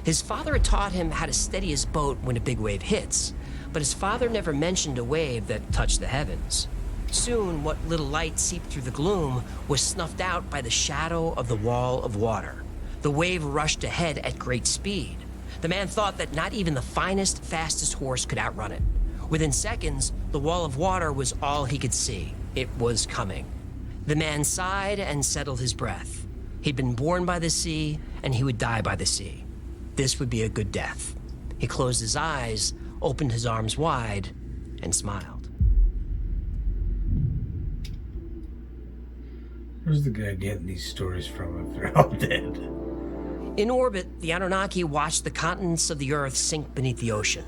His father had taught him how to steady his boat when a big wave hits, but his father never mentioned a wave that touched the heavens. Soon, what little light seeped through the gloom was snuffed out by the shadow of the wall of water. The wave rushed ahead at great speed. The man thought that not even the finest, fastest horse could outrun it. Within seconds, the wall of water was all he could see. It was coming. The man sighed and settled his breath. He'd been born by the sea, and he would die by the sea. This would be a good death. He closed his eyes, opened his arms wide, and smiled. Where's the guy getting these stories from if they're all dead? In orbit, the Anunnaki watched the continents of the Earth sink beneath the ocean.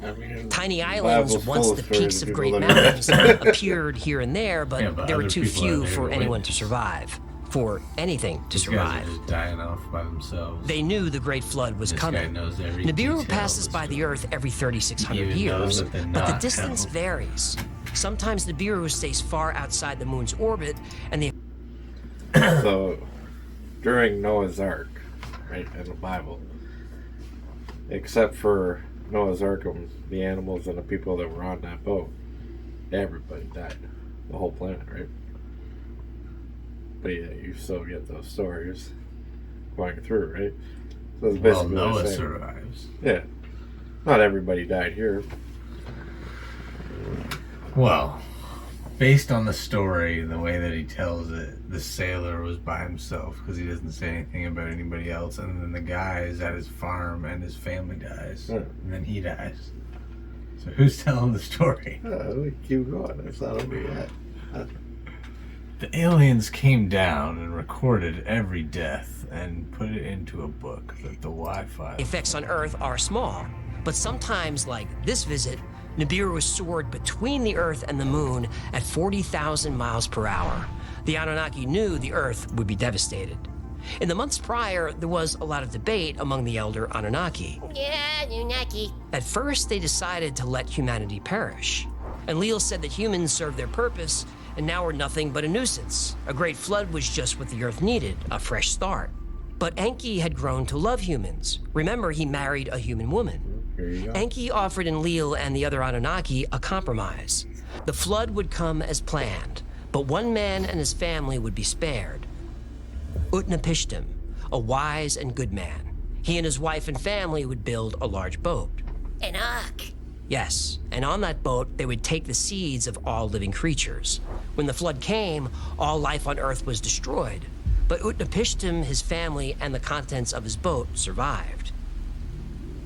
Tiny Bible's islands, once full the of stories peaks of of people great living mountains, appeared here and there, but Yeah, there were other too people few are there for to anyone to witness. survive. For anything to These guys survive. are just dying off by themselves. They knew the Great Flood was This guy coming. knows every Nibiru detail passes of by the Earth every 3,600 Even knows years, that they're but the not distance hell. varies. Sometimes Nibiru stays far outside the moon's orbit, and the So, during Noah's Ark, right, in the Bible, except for Noah's Ark and the animals and the people that were on that boat, everybody died. The whole planet, right? But yeah, you still get those stories going through, right? So it's Well, basically the Noah same. survives. Yeah. Not everybody died here. Well, based on the story, the way that he tells it, the sailor was by himself because he doesn't say anything about anybody else, and then the guy is at his farm and his family dies, Yeah. and then he dies. So who's telling the story? We keep going. It's not over yet. The aliens came down and recorded every death and put it into a book that the WFFILES. effects on Earth are small. But sometimes, like this visit, Nibiru soared between the Earth and the Moon at 40,000 miles per hour. The Anunnaki knew the Earth would be devastated. In the months prior, there was a lot of debate among the elder Anunnaki. Yeah, Anunnaki. At first, they decided to let humanity perish. Enlil said that humans served their purpose and now were nothing but a nuisance. A great flood was just what the Earth needed, a fresh start. But Enki had grown to love humans. Remember, he married a human woman. Here you go. Enki offered Enlil and the other Anunnaki a compromise. The flood would come as planned, but one man and his family would be spared. Utnapishtim, a wise and good man. He and his wife and family would build a large boat. An ark. Yes, and on that boat, they would take the seeds of all living creatures. When the flood came, all life on Earth was destroyed. But Utnapishtim, his family, and the contents of his boat survived.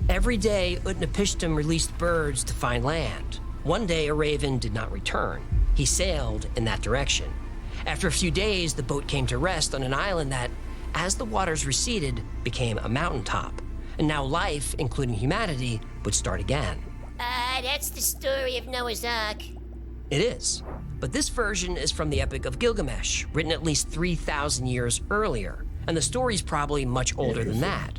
Every day, Utnapishtim released birds to find land. One day, a raven did not return. He sailed in that direction. After a few days, the boat came to rest on an island that, as the waters receded, became a mountaintop. And now life, including humanity, would start again. That's the story of Noah's Ark. It is. But this version is from the Epic of Gilgamesh, written at least 3,000 years earlier. And the story's probably much older than that.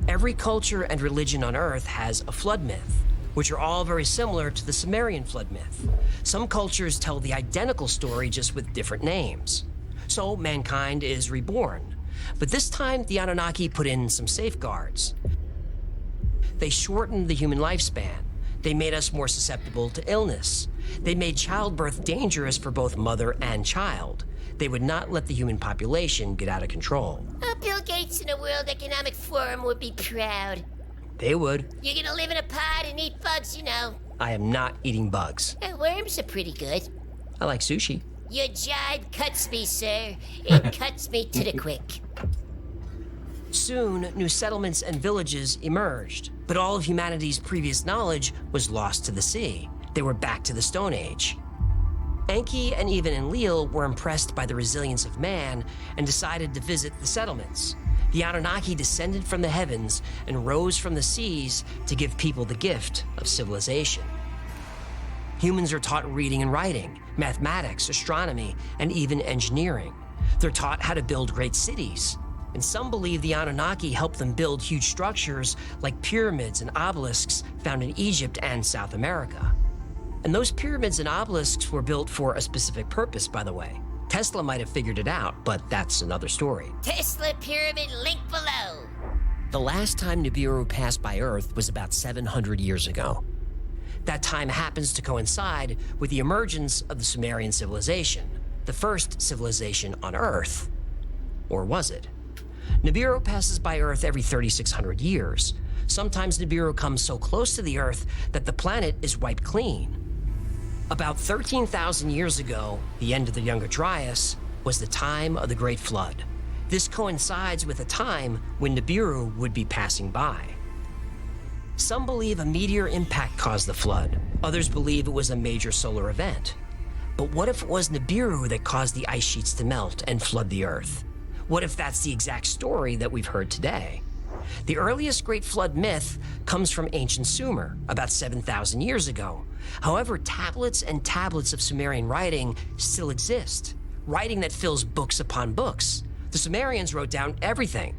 Every culture and religion on Earth has a flood myth, which are all very similar to the Sumerian flood myth. Some cultures tell the identical story just with different names. So mankind is reborn. But this time, the Anunnaki put in some safeguards. They shortened the human lifespan. They made us more susceptible to illness. They made childbirth dangerous for both mother and child. They would not let the human population get out of control. Bill Gates in a World Economic Forum would be proud. They would. You're gonna live in a pod and eat bugs, you know. I am not eating bugs. Worms are pretty good. I like sushi. Your jibe cuts me, sir. It cuts me to the quick. Soon, new settlements and villages emerged, but all of humanity's previous knowledge was lost to the sea. They were back to the Stone Age. Enki and even Enlil were impressed by the resilience of man and decided to visit the settlements. The Anunnaki descended from the heavens and rose from the seas to give people the gift of civilization. Humans are taught reading and writing, mathematics, astronomy, and even engineering. They're taught how to build great cities. And some believe the Anunnaki helped them build huge structures like pyramids and obelisks found in Egypt and South America. And those pyramids and obelisks were built for a specific purpose, by the way. Tesla might have figured it out, but that's another story. Tesla pyramid link below. The last time Nibiru passed by Earth was about 700 years ago. That time happens to coincide with the emergence of the Sumerian civilization, the first civilization on Earth. Or was it? Nibiru passes by Earth every 3,600 years. Sometimes Nibiru comes so close to the Earth that the planet is wiped clean. About 13,000 years ago, the end of the Younger Dryas, was the time of the Great Flood. This coincides with a time when Nibiru would be passing by. Some believe a meteor impact caused the flood. Others believe it was a major solar event. But what if it was Nibiru that caused the ice sheets to melt and flood the Earth? What if that's the exact story that we've heard today? The earliest Great Flood myth comes from ancient Sumer, about 7,000 years ago. However, tablets and tablets of Sumerian writing still exist, writing that fills books upon books. The Sumerians wrote down everything.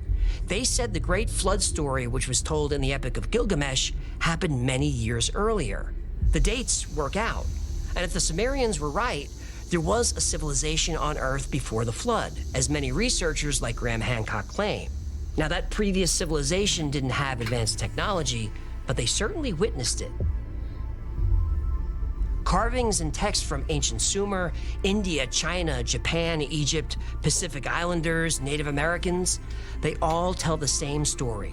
They said the Great Flood story, which was told in the Epic of Gilgamesh, happened many years earlier. The dates work out. And if the Sumerians were right, there was a civilization on Earth before the flood, as many researchers like Graham Hancock claim. Now, that previous civilization didn't have advanced technology, but they certainly witnessed it. Carvings and texts from ancient Sumer, India, China, Japan, Egypt, Pacific Islanders, Native Americans, they all tell the same story.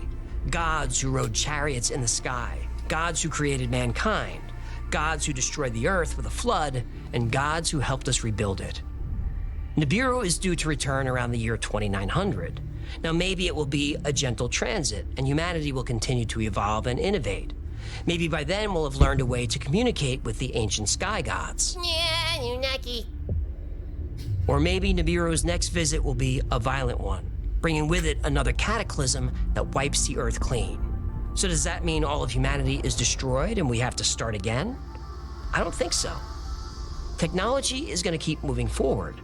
Gods who rode chariots in the sky, gods who created mankind, gods who destroyed the earth with a flood, and gods who helped us rebuild it. Nibiru is due to return around the year 2900. Now, maybe it will be a gentle transit, and humanity will continue to evolve and innovate. Maybe by then we'll have learned a way to communicate with the ancient sky gods. Yeah, Anunnaki. Or maybe Nibiru's next visit will be a violent one, bringing with it another cataclysm that wipes the earth clean. So does that mean all of humanity is destroyed and we have to start again? I don't think so. Technology is going to keep moving forward.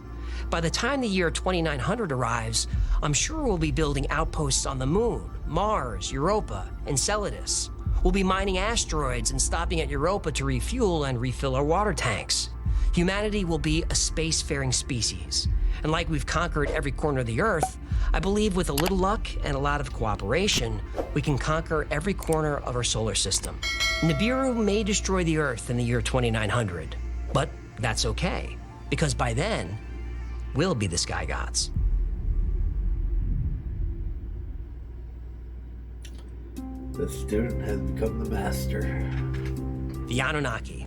By the time the year 2900 arrives, I'm sure we'll be building outposts on the Moon, Mars, Europa, Enceladus. We'll be mining asteroids and stopping at Europa to refuel and refill our water tanks. Humanity will be a spacefaring species. And like we've conquered every corner of the Earth, I believe with a little luck and a lot of cooperation, we can conquer every corner of our solar system. Nibiru may destroy the Earth in the year 2900, but that's okay, because by then, we'll be the sky gods. The student has become the master. The Anunnaki,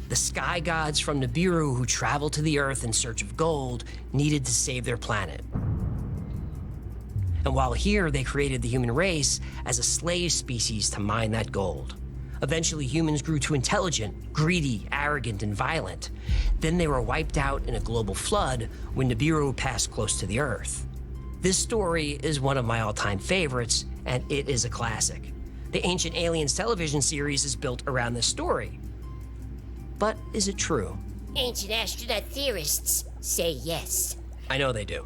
the sky gods from Nibiru who traveled to the Earth in search of gold, needed to save their planet. And while here, they created the human race as a slave species to mine that gold. Eventually, humans grew too intelligent, greedy, arrogant, and violent. Then they were wiped out in a global flood when Nibiru passed close to the Earth. This story is one of my all-time favorites, and it is a classic. The Ancient Aliens television series is built around this story. But is it true? Ancient astronaut theorists say yes. I know they do.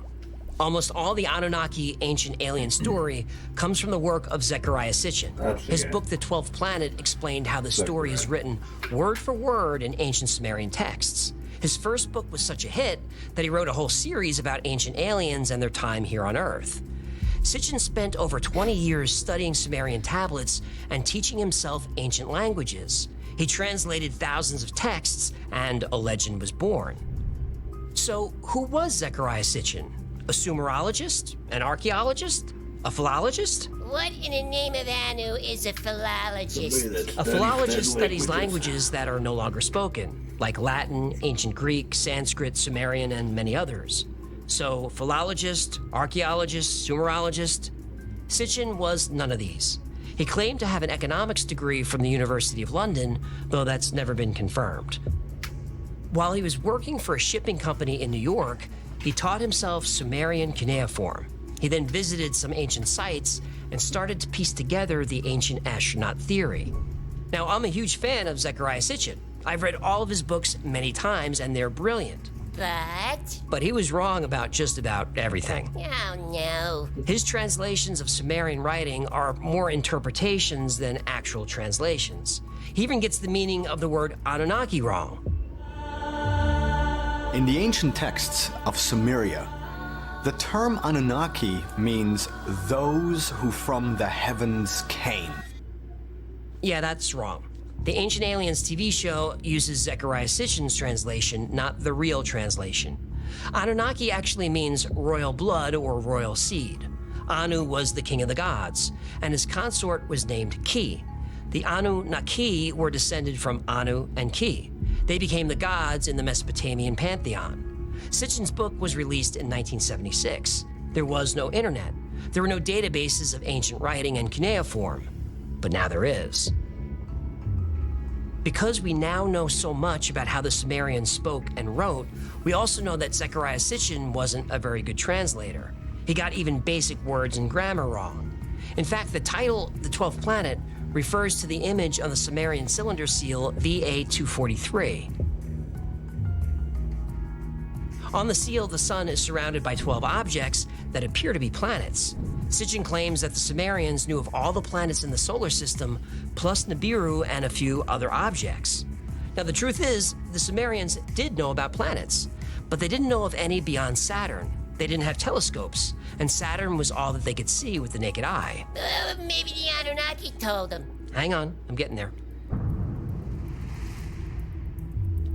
Almost all the Anunnaki ancient alien story comes from the work of Zecharia Sitchin. His book, The 12th Planet, explained how the story is written word for word in ancient Sumerian texts. His first book was such a hit that he wrote a whole series about ancient aliens and their time here on Earth. Sitchin spent over 20 years studying Sumerian tablets and teaching himself ancient languages. He translated thousands of texts, and a legend was born. So, who was Zecharia Sitchin? A Sumerologist? An archaeologist? A philologist? What in the name of Anu is a philologist? A philologist studies languages that are no longer spoken, like Latin, ancient Greek, Sanskrit, Sumerian, and many others. So, philologist, archaeologist, Sumerologist. Sitchin was none of these. He claimed to have an economics degree from the University of London, though that's never been confirmed. While he was working for a shipping company in New York, he taught himself Sumerian cuneiform. He then visited some ancient sites and started to piece together the ancient astronaut theory. Now, I'm a huge fan of Zecharia Sitchin. I've read all of his books many times, and they're brilliant. But he was wrong about just about everything. Oh, no. His translations of Sumerian writing are more interpretations than actual translations. He even gets the meaning of the word Anunnaki wrong. In the ancient texts of Sumeria, the term Anunnaki means those who from the heavens came. Yeah, that's wrong. The Ancient Aliens TV show uses Zecharia Sitchin's translation, not the real translation. Anunnaki actually means royal blood or royal seed. Anu was the king of the gods, and his consort was named Ki. The Anunnaki were descended from Anu and Ki. They became the gods in the Mesopotamian pantheon. Sitchin's book was released in 1976. There was no internet. There were no databases of ancient writing and cuneiform. But now there is. Because we now know so much about how the Sumerians spoke and wrote, we also know that Zecharia Sitchin wasn't a very good translator. He got even basic words and grammar wrong. In fact, the title, The 12th Planet, refers to the image on the Sumerian cylinder seal VA-243. On the seal, the sun is surrounded by 12 objects that appear to be planets. Sitchin claims that the Sumerians knew of all the planets in the solar system, plus Nibiru and a few other objects. Now, the truth is, the Sumerians did know about planets, but they didn't know of any beyond Saturn. They didn't have telescopes, and Saturn was all that they could see with the naked eye. Maybe the Anunnaki told them. Hang on, I'm getting there.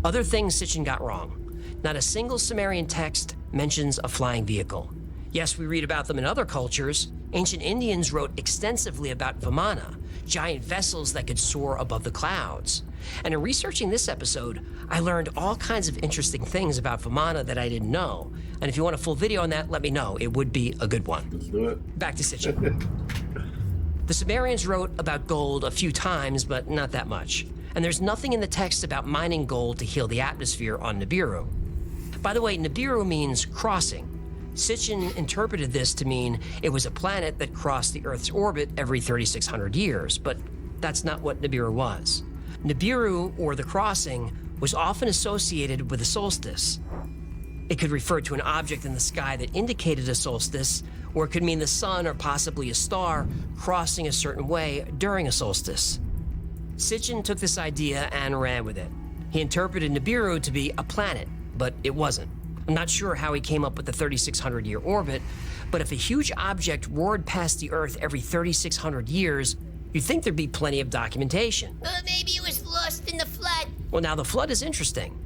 Other things Sitchin got wrong. Not a single Sumerian text mentions a flying vehicle. Yes, we read about them in other cultures. Ancient Indians wrote extensively about Vimana, giant vessels that could soar above the clouds. And in researching this episode, I learned all kinds of interesting things about Vimana that I didn't know. And if you want a full video on that, let me know. It would be a good one. Let's do it. Back to Sitchin. The Sumerians wrote about gold a few times, but not that much. And there's nothing in the text about mining gold to heal the atmosphere on Nibiru. By the way, Nibiru means crossing. Sitchin interpreted this to mean it was a planet that crossed the Earth's orbit every 3,600 years, but that's not what Nibiru was. Nibiru, or the crossing, was often associated with a solstice. It could refer to an object in the sky that indicated a solstice, or it could mean the sun or possibly a star crossing a certain way during a solstice. Sitchin took this idea and ran with it. He interpreted Nibiru to be a planet, but it wasn't. I'm not sure how he came up with the 3,600-year orbit, but if a huge object roared past the Earth every 3,600 years, you'd think there'd be plenty of documentation. Maybe it was lost in the flood. Well, now the flood is interesting.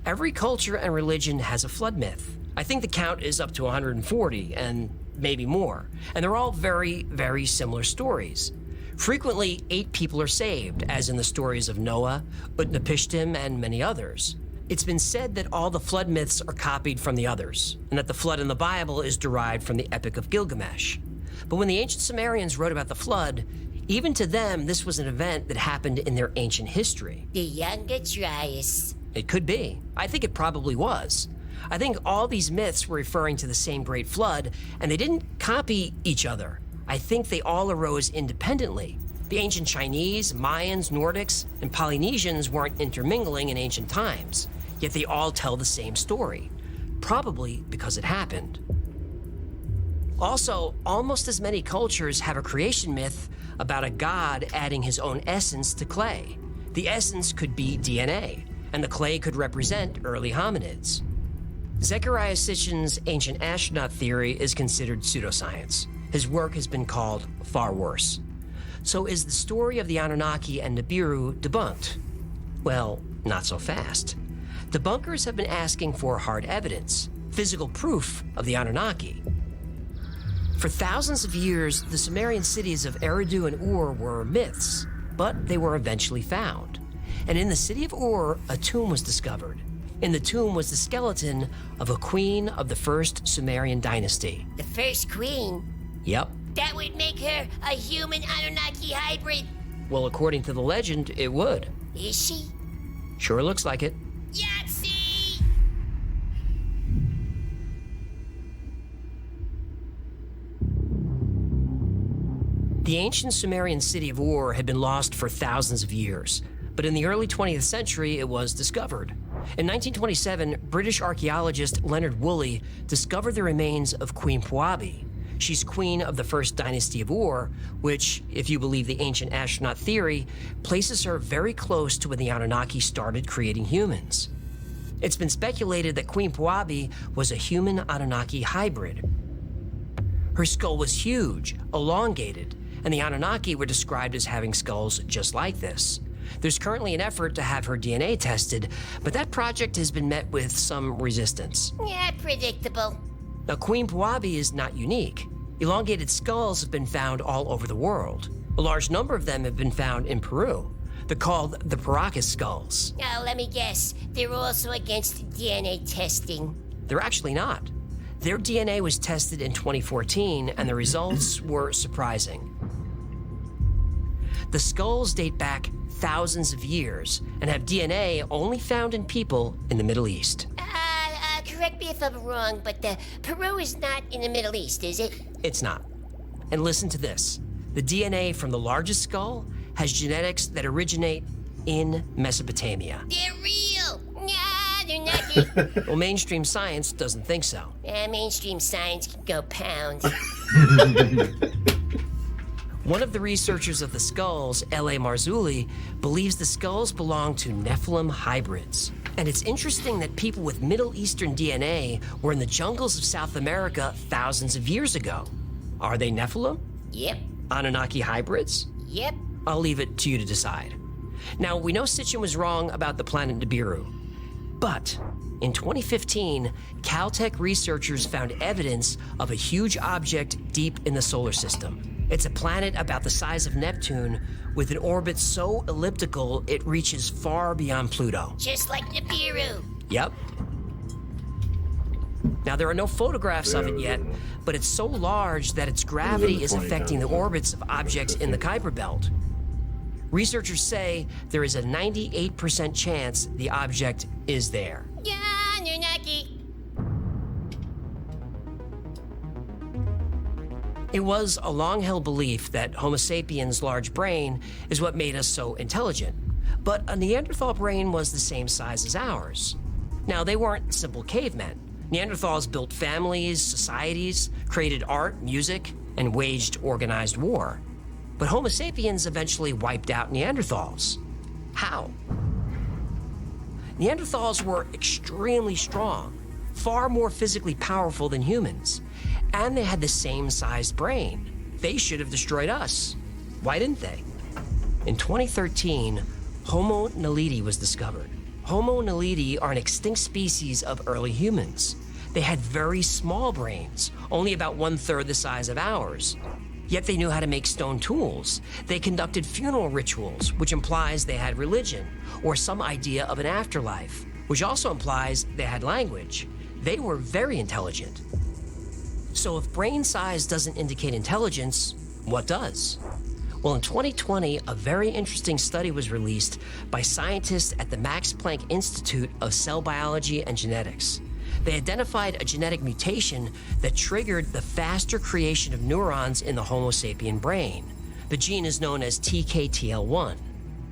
Every culture and religion has a flood myth. I think the count is up to 140, and maybe more. And they're all very, very similar stories. Frequently, 8 people are saved, as in the stories of Noah, Utnapishtim, and many others. It's been said that all the flood myths are copied from the others, and that the flood in the Bible is derived from the Epic of Gilgamesh. But when the ancient Sumerians wrote about the flood, even to them, this was an event that happened in their ancient history. The Younger Dryas. It could be. I think it probably was. I think all these myths were referring to the same great flood, and they didn't copy each other. I think they all arose independently. The ancient Chinese, Mayans, Nordics, and Polynesians weren't intermingling in ancient times, yet they all tell the same story, probably because it happened. Also, almost as many cultures have a creation myth about a god adding his own essence to clay. The essence could be DNA, and the clay could represent early hominids. Zecharia Sitchin's ancient astronaut theory is considered pseudoscience. His work has been called far worse. So is the story of the Anunnaki and Nibiru debunked? Well, not so fast. Debunkers have been asking for hard evidence, physical proof of the Anunnaki. For thousands of years, the Sumerian cities of Eridu and Ur were myths, but they were eventually found. And in the city of Ur, a tomb was discovered. In the tomb was the skeleton of a queen of the first Sumerian dynasty. The first queen? Yep. That would make her a human Anunnaki hybrid. Well, according to the legend, it would. Is she? Sure looks like it. Yahtzee! The ancient Sumerian city of Ur had been lost for thousands of years, but in the early 20th century, it was discovered. In 1927, British archaeologist Leonard Woolley discovered the remains of Queen Puabi. She's queen of the first dynasty of Ur, which, if you believe the ancient astronaut theory, places her very close to when the Anunnaki started creating humans. It's been speculated that Queen Puabi was a human Anunnaki hybrid. Her skull was huge, elongated, and the Anunnaki were described as having skulls just like this. There's currently an effort to have her DNA tested, but that project has been met with some resistance. Yeah, predictable. Now, Queen Puabi is not unique. Elongated skulls have been found all over the world. A large number of them have been found in Peru. They're called the Paracas skulls. Now, let me guess. They're also against DNA testing. They're actually not. Their DNA was tested in 2014, and the results were surprising. The skulls date back thousands of years and have DNA only found in people in the Middle East. Correct me if I'm wrong, but Peru is not in the Middle East, is it? It's not. And listen to this. The DNA from the largest skull has genetics that originate in Mesopotamia. They're real! Nah, they're not. Well, mainstream science doesn't think so. Mainstream science can go pound. One of the researchers of the skulls, L.A. Marzulli, believes the skulls belong to Nephilim hybrids. And it's interesting that people with Middle Eastern DNA were in the jungles of South America thousands of years ago. Are they Nephilim? Yep. Anunnaki hybrids? Yep. I'll leave it to you to decide. Now, we know Sitchin was wrong about the planet Nibiru. But in 2015, Caltech researchers found evidence of a huge object deep in the solar system. It's a planet about the size of Neptune with an orbit so elliptical it reaches far beyond Pluto. Just like Nibiru. Yep. Now, there are no photographs of it yet, but it's so large that its gravity is affecting the orbits of objects in the Kuiper Belt. Researchers say there is a 98% chance the object is there. Yeah, Anunnaki. It was a long-held belief that Homo sapiens' large brain is what made us so intelligent, but a Neanderthal brain was the same size as ours. Now, they weren't simple cavemen. Neanderthals built families, societies, created art, music, and waged organized war. But Homo sapiens eventually wiped out Neanderthals. How? Neanderthals were extremely strong, far more physically powerful than humans, and they had the same sized brain. They should have destroyed us. Why didn't they? In 2013, Homo naledi was discovered. Homo naledi are an extinct species of early humans. They had very small brains, only about 1/3 the size of ours. Yet they knew how to make stone tools. They conducted funeral rituals, which implies they had religion, or some idea of an afterlife, which also implies they had language. They were very intelligent. So if brain size doesn't indicate intelligence, what does? Well, in 2020, a very interesting study was released by scientists at the Max Planck Institute of Cell Biology and Genetics. They identified a genetic mutation that triggered the faster creation of neurons in the Homo sapien brain. The gene is known as TKTL1.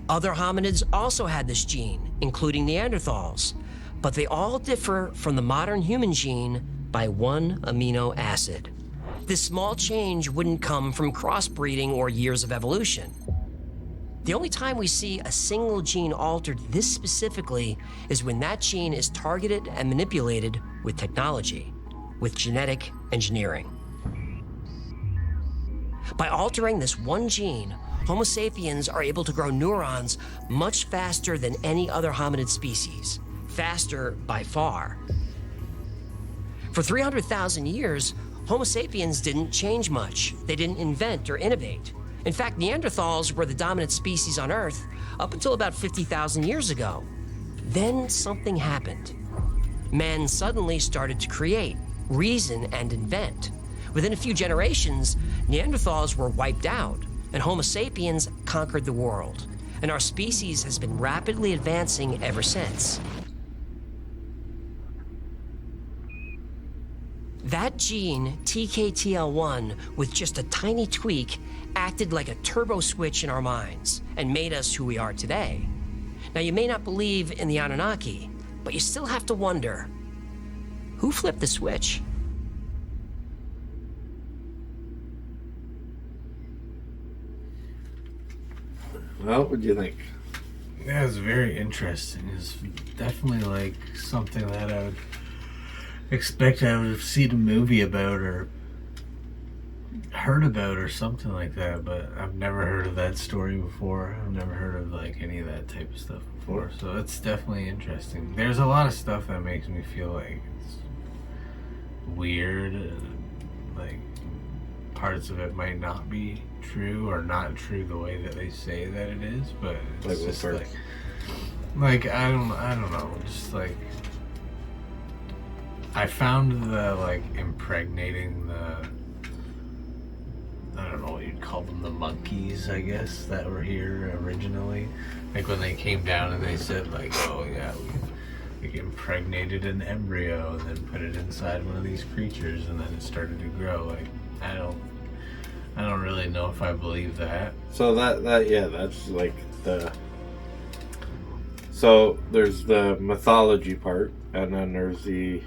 Other hominids also had this gene, including Neanderthals, but they all differ from the modern human gene by 1 amino acid. This small change wouldn't come from crossbreeding or years of evolution. The only time we see a single gene altered this specifically is when that gene is targeted and manipulated with technology, with genetic engineering. By altering this one gene, Homo sapiens are able to grow neurons much faster than any other hominid species, faster by far. For 300,000 years, Homo sapiens didn't change much. They didn't invent or innovate. In fact, Neanderthals were the dominant species on Earth up until about 50,000 years ago. Then something happened. Man suddenly started to create, reason, and invent. Within a few generations, Neanderthals were wiped out, and Homo sapiens conquered the world. And our species has been rapidly advancing ever since. That gene, TKTL1, with just a tiny tweak, acted like a turbo switch in our minds and made us who we are today. Now, you may not believe in the Anunnaki, but you still have to wonder, who flipped the switch? Well, what do you think? Yeah, it's very interesting. It's definitely like something that I would expect I would have seen a movie about or heard about or something like that, but I've never heard of that story before. I've never heard of like any of that type of stuff before, so it's definitely interesting. There's a lot of stuff that makes me feel like it's weird, and like parts of it might not be true or not true the way that they say that it is, but it's just like I don't know, just like I found the like impregnating the, I don't know what you'd call them, the monkeys, I guess, that were here originally. Like when they came down and they said like, oh yeah, we impregnated an embryo and then put it inside one of these creatures and then it started to grow. Like I don't really know if I believe that. So that's like the, so there's the mythology part, and then there's the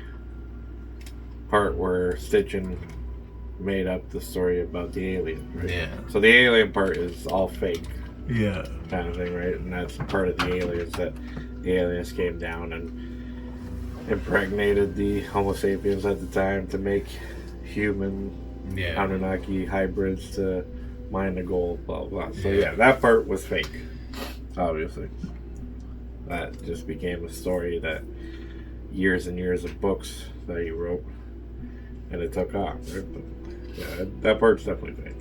part where Stitchin made up the story about the alien, right? Yeah. So the alien part is all fake. Yeah. Kind of thing, right? And that's part of the aliens, that the aliens came down and impregnated the Homo sapiens at the time to make human Anunnaki hybrids to mine the gold, blah, blah. So yeah, that part was fake, obviously. That just became a story that years and years of books that he wrote, and it took off, right? But yeah, that part's definitely fake.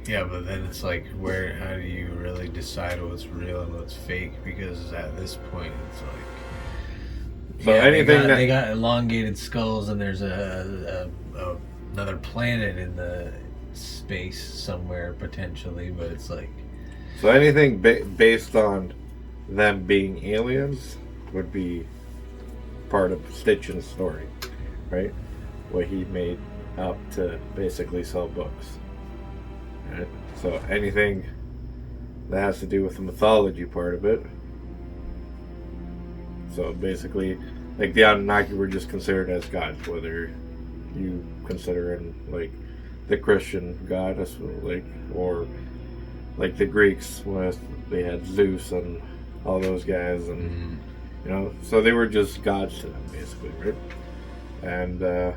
Yeah, but then it's like, how do you really decide what's real and what's fake? Because at this point, it's like, so anything they got elongated skulls, and there's another planet in the space somewhere potentially, but it's like, so anything based on them being aliens would be part of Stitchin's story, right? What he made up to basically sell books. Right? So anything that has to do with the mythology part of it. So basically, like the Anunnaki were just considered as gods, whether you consider in like the Christian god, like, or like the Greeks, when they had Zeus and all those guys, and you know, so they were just gods to them, basically, right? And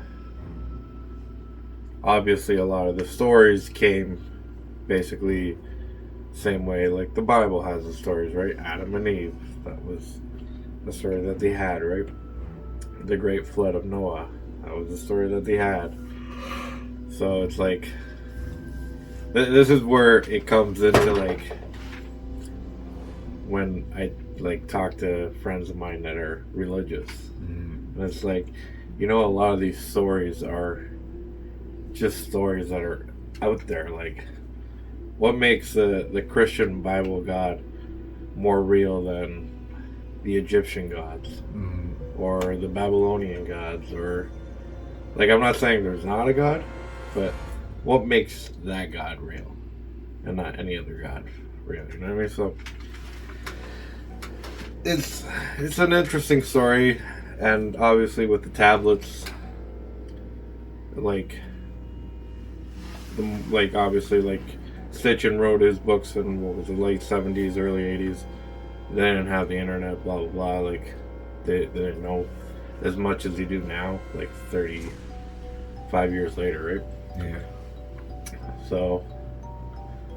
obviously, a lot of the stories came basically same way like the Bible has the stories, right? Adam and Eve, that was the story that they had, right? The great flood of Noah, that was the story that they had. So it's like, this is where it comes into like, when I like talk to friends of mine that are religious, and it's like, you know, a lot of these stories are just stories that are out there. Like, what makes the Christian Bible God more real than the Egyptian gods, or the Babylonian gods, or like, I'm not saying there's not a God, but what makes that God real and not any other God real? You know what I mean? So it's an interesting story, and obviously with the tablets, like obviously like Sitchin wrote his books in, what was it, late 70s, early 80s. They didn't have the internet, blah, blah, blah. Like, they didn't know as much as they do now, like 35 years later, right? Yeah. So,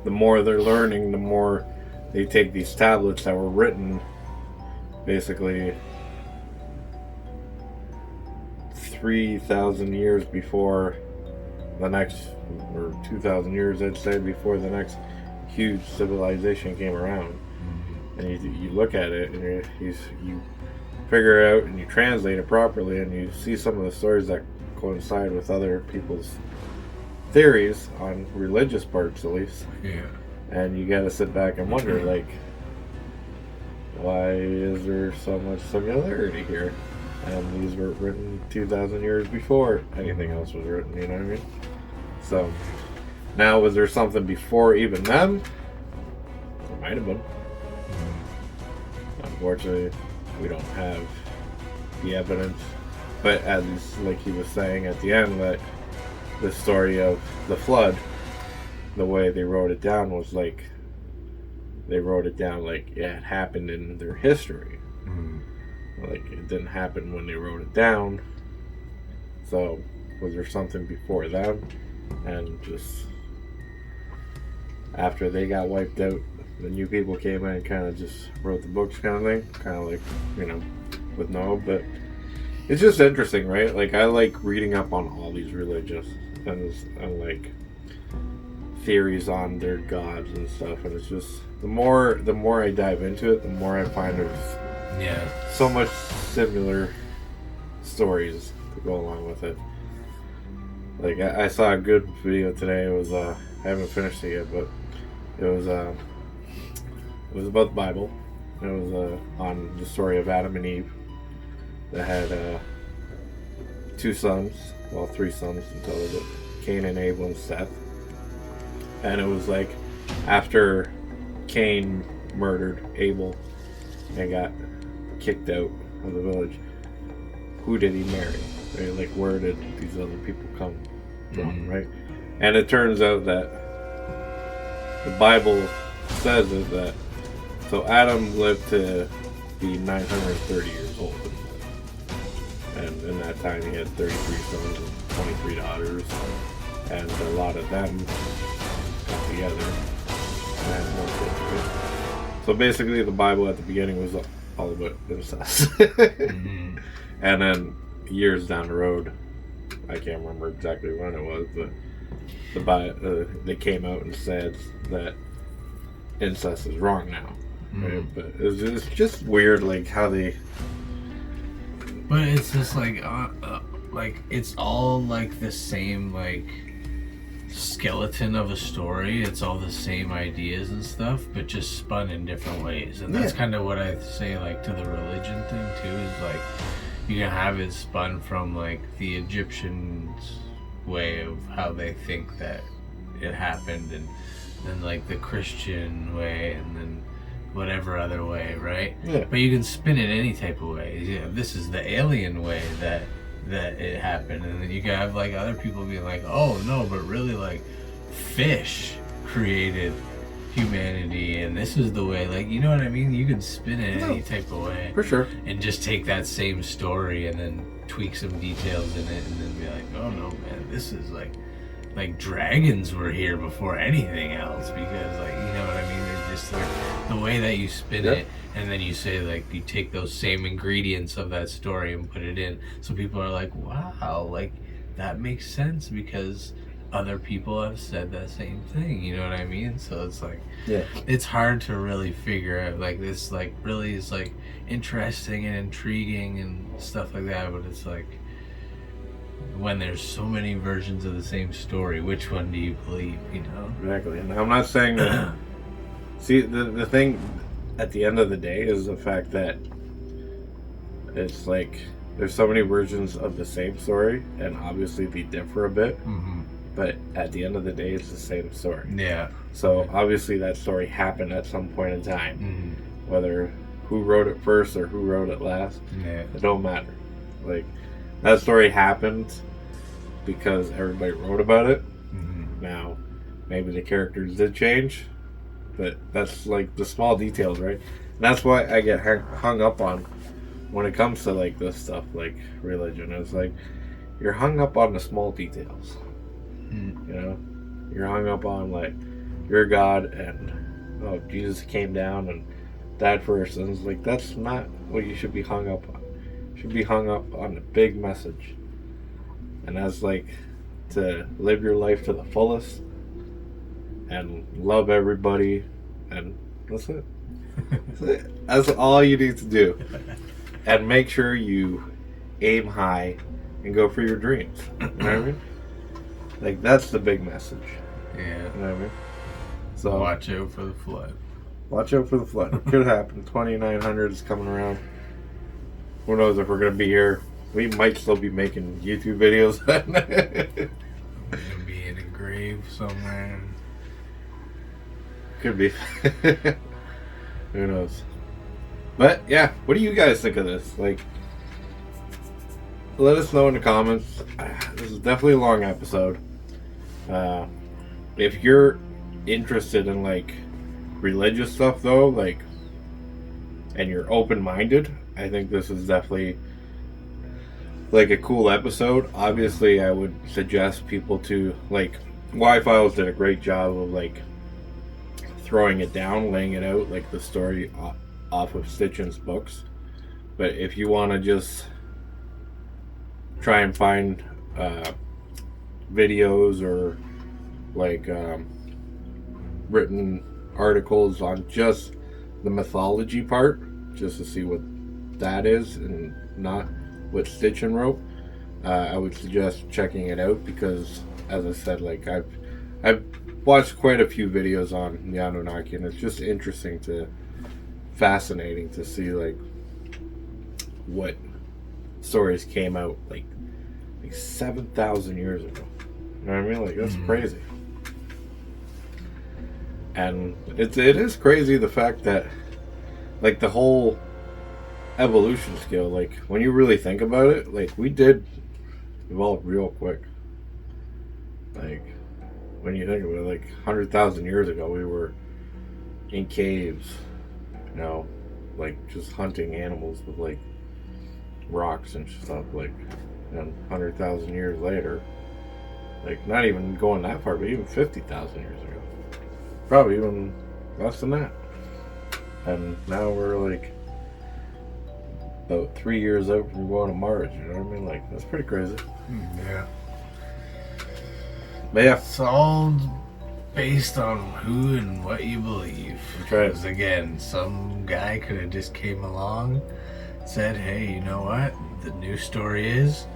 the more they're learning, the more they take these tablets that were written basically 3,000 years before the next, or 2,000 years, I'd say, before the next huge civilization came around. And you look at it, and you figure it out, and you translate it properly, and you see some of the stories that coincide with other people's theories on religious parts, at least. Yeah. And you gotta sit back and wonder, like, why is there so much similarity here? And these were written 2,000 years before anything else was written, you know what I mean? So, now was there something before even them? There might have been. Unfortunately, we don't have the evidence. But as like he was saying at the end, that the story of the flood, the way they wrote it down was like, they wrote it down like it had happened in their history. Like, it didn't happen when they wrote it down. So, was there something before them? And just after they got wiped out, the new people came in and kind of just wrote the books, kind of thing. Kind of like, you know, with Noah. But it's just interesting, right? Like, I like reading up on all these religions and like theories on their gods and stuff. And it's just, the more I dive into it, the more I find there's so much similar stories to go along with it. Like, I saw a good video today. It was I haven't finished it yet, but it was about the Bible. It was on the story of Adam and Eve. That had 2 sons, well, 3 sons in total, but Cain and Abel and Seth. And it was like, after Cain murdered Abel and got kicked out of the village, who did he marry? Right? Like, where did these other people come from, right? And it turns out that the Bible says is that, so Adam lived to be 930 years old. And in that time he had 33 sons and 23 daughters. And a lot of them got together and had more kids, right? So basically the Bible at the beginning was all about incest. And then years down the road, I can't remember exactly when it was, but they came out and said that incest is wrong now. Right? But it's just weird, like, how they... But it's just like it's all like the same, like, skeleton of a story. It's all the same ideas and stuff, but just spun in different ways. And that's kind of what I say, like, to the religion thing too, is like, you can have it spun from like the Egyptians' way of how they think that it happened, and then like the Christian way, and then whatever other way, right? Yeah. But you can spin it any type of way. Yeah, this is the alien way that it happened, and then you can have like other people being like, oh no, but really, like, fish created humanity, and this is the way, like, you know what I mean? You can spin it any type of way, for sure, and just take that same story and then tweak some details in it, and then be like, oh no, man, this is like dragons were here before anything else, because, like, you know what I mean? It's just like the way that you spin it, and then you say, like, you take those same ingredients of that story and put it in, so people are like, wow, like, that makes sense because other people have said that same thing, you know what I mean? So it's like, it's hard to really figure out, like, this, like, really is, like, interesting and intriguing and stuff like that, but it's like, when there's so many versions of the same story, which one do you believe, you know? Exactly. And I'm not saying that... See, the thing at the end of the day is the fact that it's like, there's so many versions of the same story, and obviously they differ a bit, but at the end of the day, it's the same story. Yeah. So obviously that story happened at some point in time. Whether who wrote it first or who wrote it last, it don't matter. Like, that story happened because everybody wrote about it. Now, maybe the characters did change, but that's like the small details, right? And that's why I get hung up on when it comes to like this stuff, like religion. It's like you're hung up on the small details. You know, you're hung up on like your God and Jesus came down and died for our sins. Like that's not what you should be hung up on. You should be hung up on the big message, and that's like to live your life to the fullest and love everybody, and that's it. That's it. That's all you need to do, and make sure you aim high and go for your dreams. You know what I mean? Like that's the big message. Yeah. You know what I mean? So watch out for the flood. Watch out for the flood. It could happen. 2900 is coming around. Who knows if we're gonna be here? We might still be making YouTube videos. We're gonna be in a grave somewhere. Could be. Who knows? But yeah, what do you guys think of this? Like, let us know in the comments. This is definitely a long episode. If you're interested in like religious stuff though, like, and you're open-minded, I think this is definitely like a cool episode. Obviously I would suggest people to like WFFILES did a great job of like throwing it down, laying it out like the story off of Stitchin's books. But if you want to just try and find videos or like written articles on just the mythology part, just to see what that is and not what Stitchin wrote, I would suggest checking it out, because as I said, like I've watched quite a few videos on the Anunnaki, and it's just interesting fascinating to see like what stories came out like 7,000 years ago. You know what I mean? Like that's crazy. And it is crazy the fact that like the whole evolution scale, like when you really think about it, like we did evolve real quick. Like when you think about it, like 100,000 years ago we were in caves, you know, like just hunting animals with like rocks and stuff, like, and 100,000 years later, like not even going that far, but even 50,000 years ago, probably even less than that. And now we're like about 3 years out from going to Mars, you know what I mean? Like that's pretty crazy. Yeah. But yeah, it's all based on who and what you believe. Because again, some guy could have just came along, said, hey, you know what? The new story is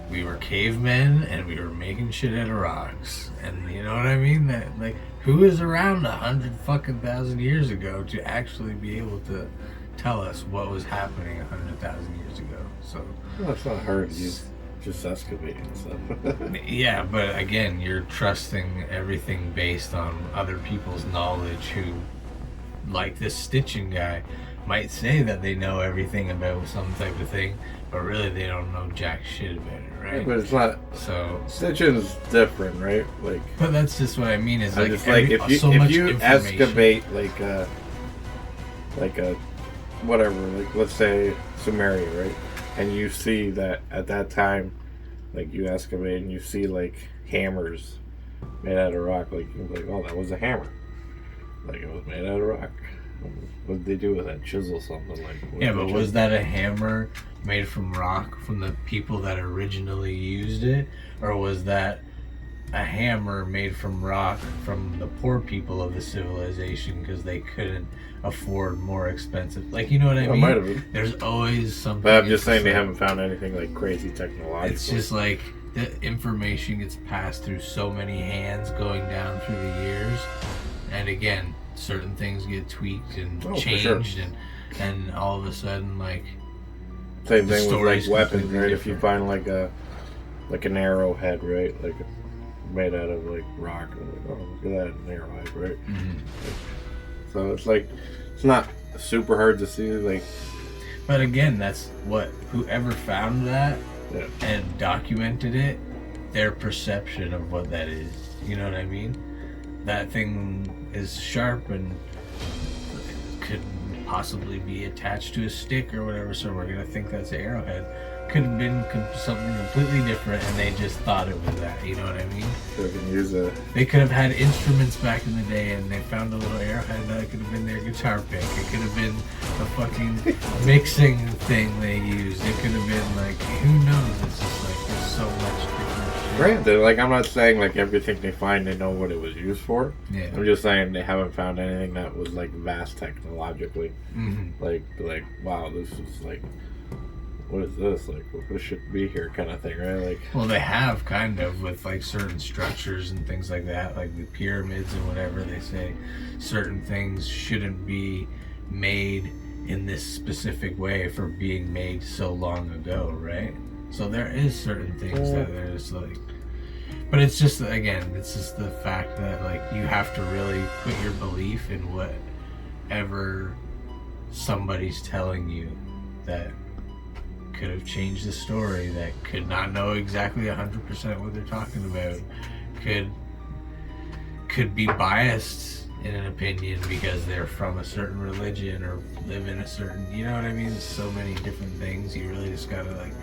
we were cavemen and we were making shit out of rocks. And you know what I mean? That like who is around 100,000 years ago to actually be able to tell us what was happening 100,000 years ago? So well, it's not hard. You just excavate and stuff. Yeah, but again, you're trusting everything based on other people's knowledge who, like this Stitchin guy, might say that they know everything about some type of thing, but really they don't know jack shit about it, right? Yeah, but it's not. So Stitchin's different, right? Like, but that's just what I mean. Is like, just like if you excavate like a whatever, like let's say Sumeria, right? And you see that at that time, like you excavate and you see like hammers made out of rock, like you're like, oh, that was a hammer. Like it was made out of rock. What did they do with that? Chisel something like? Yeah, but was that a hammer made from rock from the people that originally used it, or was that a hammer made from rock from the poor people of the civilization because they couldn't afford more expensive? Like, you know what I mean? Might have been. There's always something. But I'm just saying they haven't found anything like crazy technological. It's just like the information gets passed through so many hands going down through the years, and again, certain things get tweaked and changed, and all of a sudden, like same thing with like weapons, right? If you find like an arrowhead, right, like made out of like rock, and like, oh, look at that, an arrowhead, right? So it's like it's not super hard to see, like. But again, that's what whoever found that and documented it, their perception of what that is. You know what I mean? that thing is sharp and could possibly be attached to a stick or whatever, so we're gonna think that's an arrowhead. Could have been something completely different, and they just thought it was that. You know what I mean? They could have had instruments back in the day, and they found a little arrowhead that could have been their guitar pick. It could have been a fucking mixing thing they used. It could have been like, who knows? It's just like there's so much different shit. Granted, like I'm not saying like everything they find they know what it was used for. Yeah. I'm just saying they haven't found anything that was like vast technologically. Mm-hmm. Like wow, this is like, what is this? Like, well, this should be here kind of thing, right? Like, well, they have kind of with like certain structures and things like that, like the pyramids and whatever. They say certain things shouldn't be made in this specific way for being made so long ago, right? So there is certain things that there's like, but it's just, again, it's just the fact that like you have to really put your belief in whatever somebody's telling you that could have changed the story, that could not know exactly 100% what they're talking about, could be biased in an opinion because they're from a certain religion or live in a certain, you know what I mean? So many different things. You really just gotta like,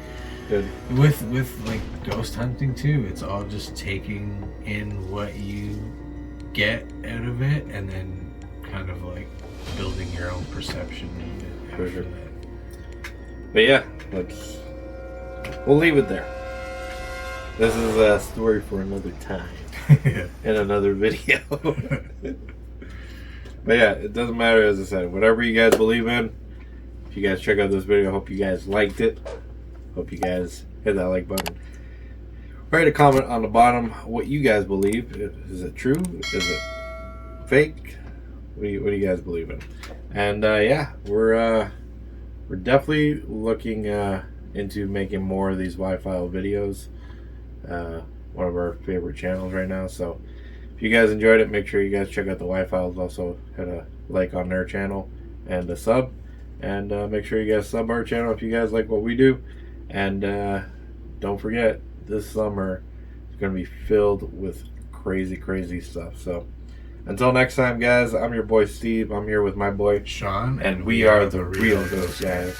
with like ghost hunting too, it's all just taking in what you get out of it and then kind of like building your own perception of it after that. But yeah, we'll leave it there. This is a story for another time in another video. But yeah, it doesn't matter, as I said, whatever you guys believe in. If you guys check out this video, I hope you guys liked it. Hope you guys hit that like button. Write a comment on the bottom what you guys believe. Is it true? Is it fake? What do you guys believe in? And yeah, we're definitely looking into making more of these WFFILE videos. One of our favorite channels right now. So if you guys enjoyed it, make sure you guys check out the WFFILEs. Also hit a like on their channel and a sub. And make sure you guys sub our channel if you guys like what we do. And don't forget, this summer is going to be filled with crazy stuff. So until next time, guys, I'm your boy Steve. I'm here with my boy Sean, and we are the Real Ghost Guys.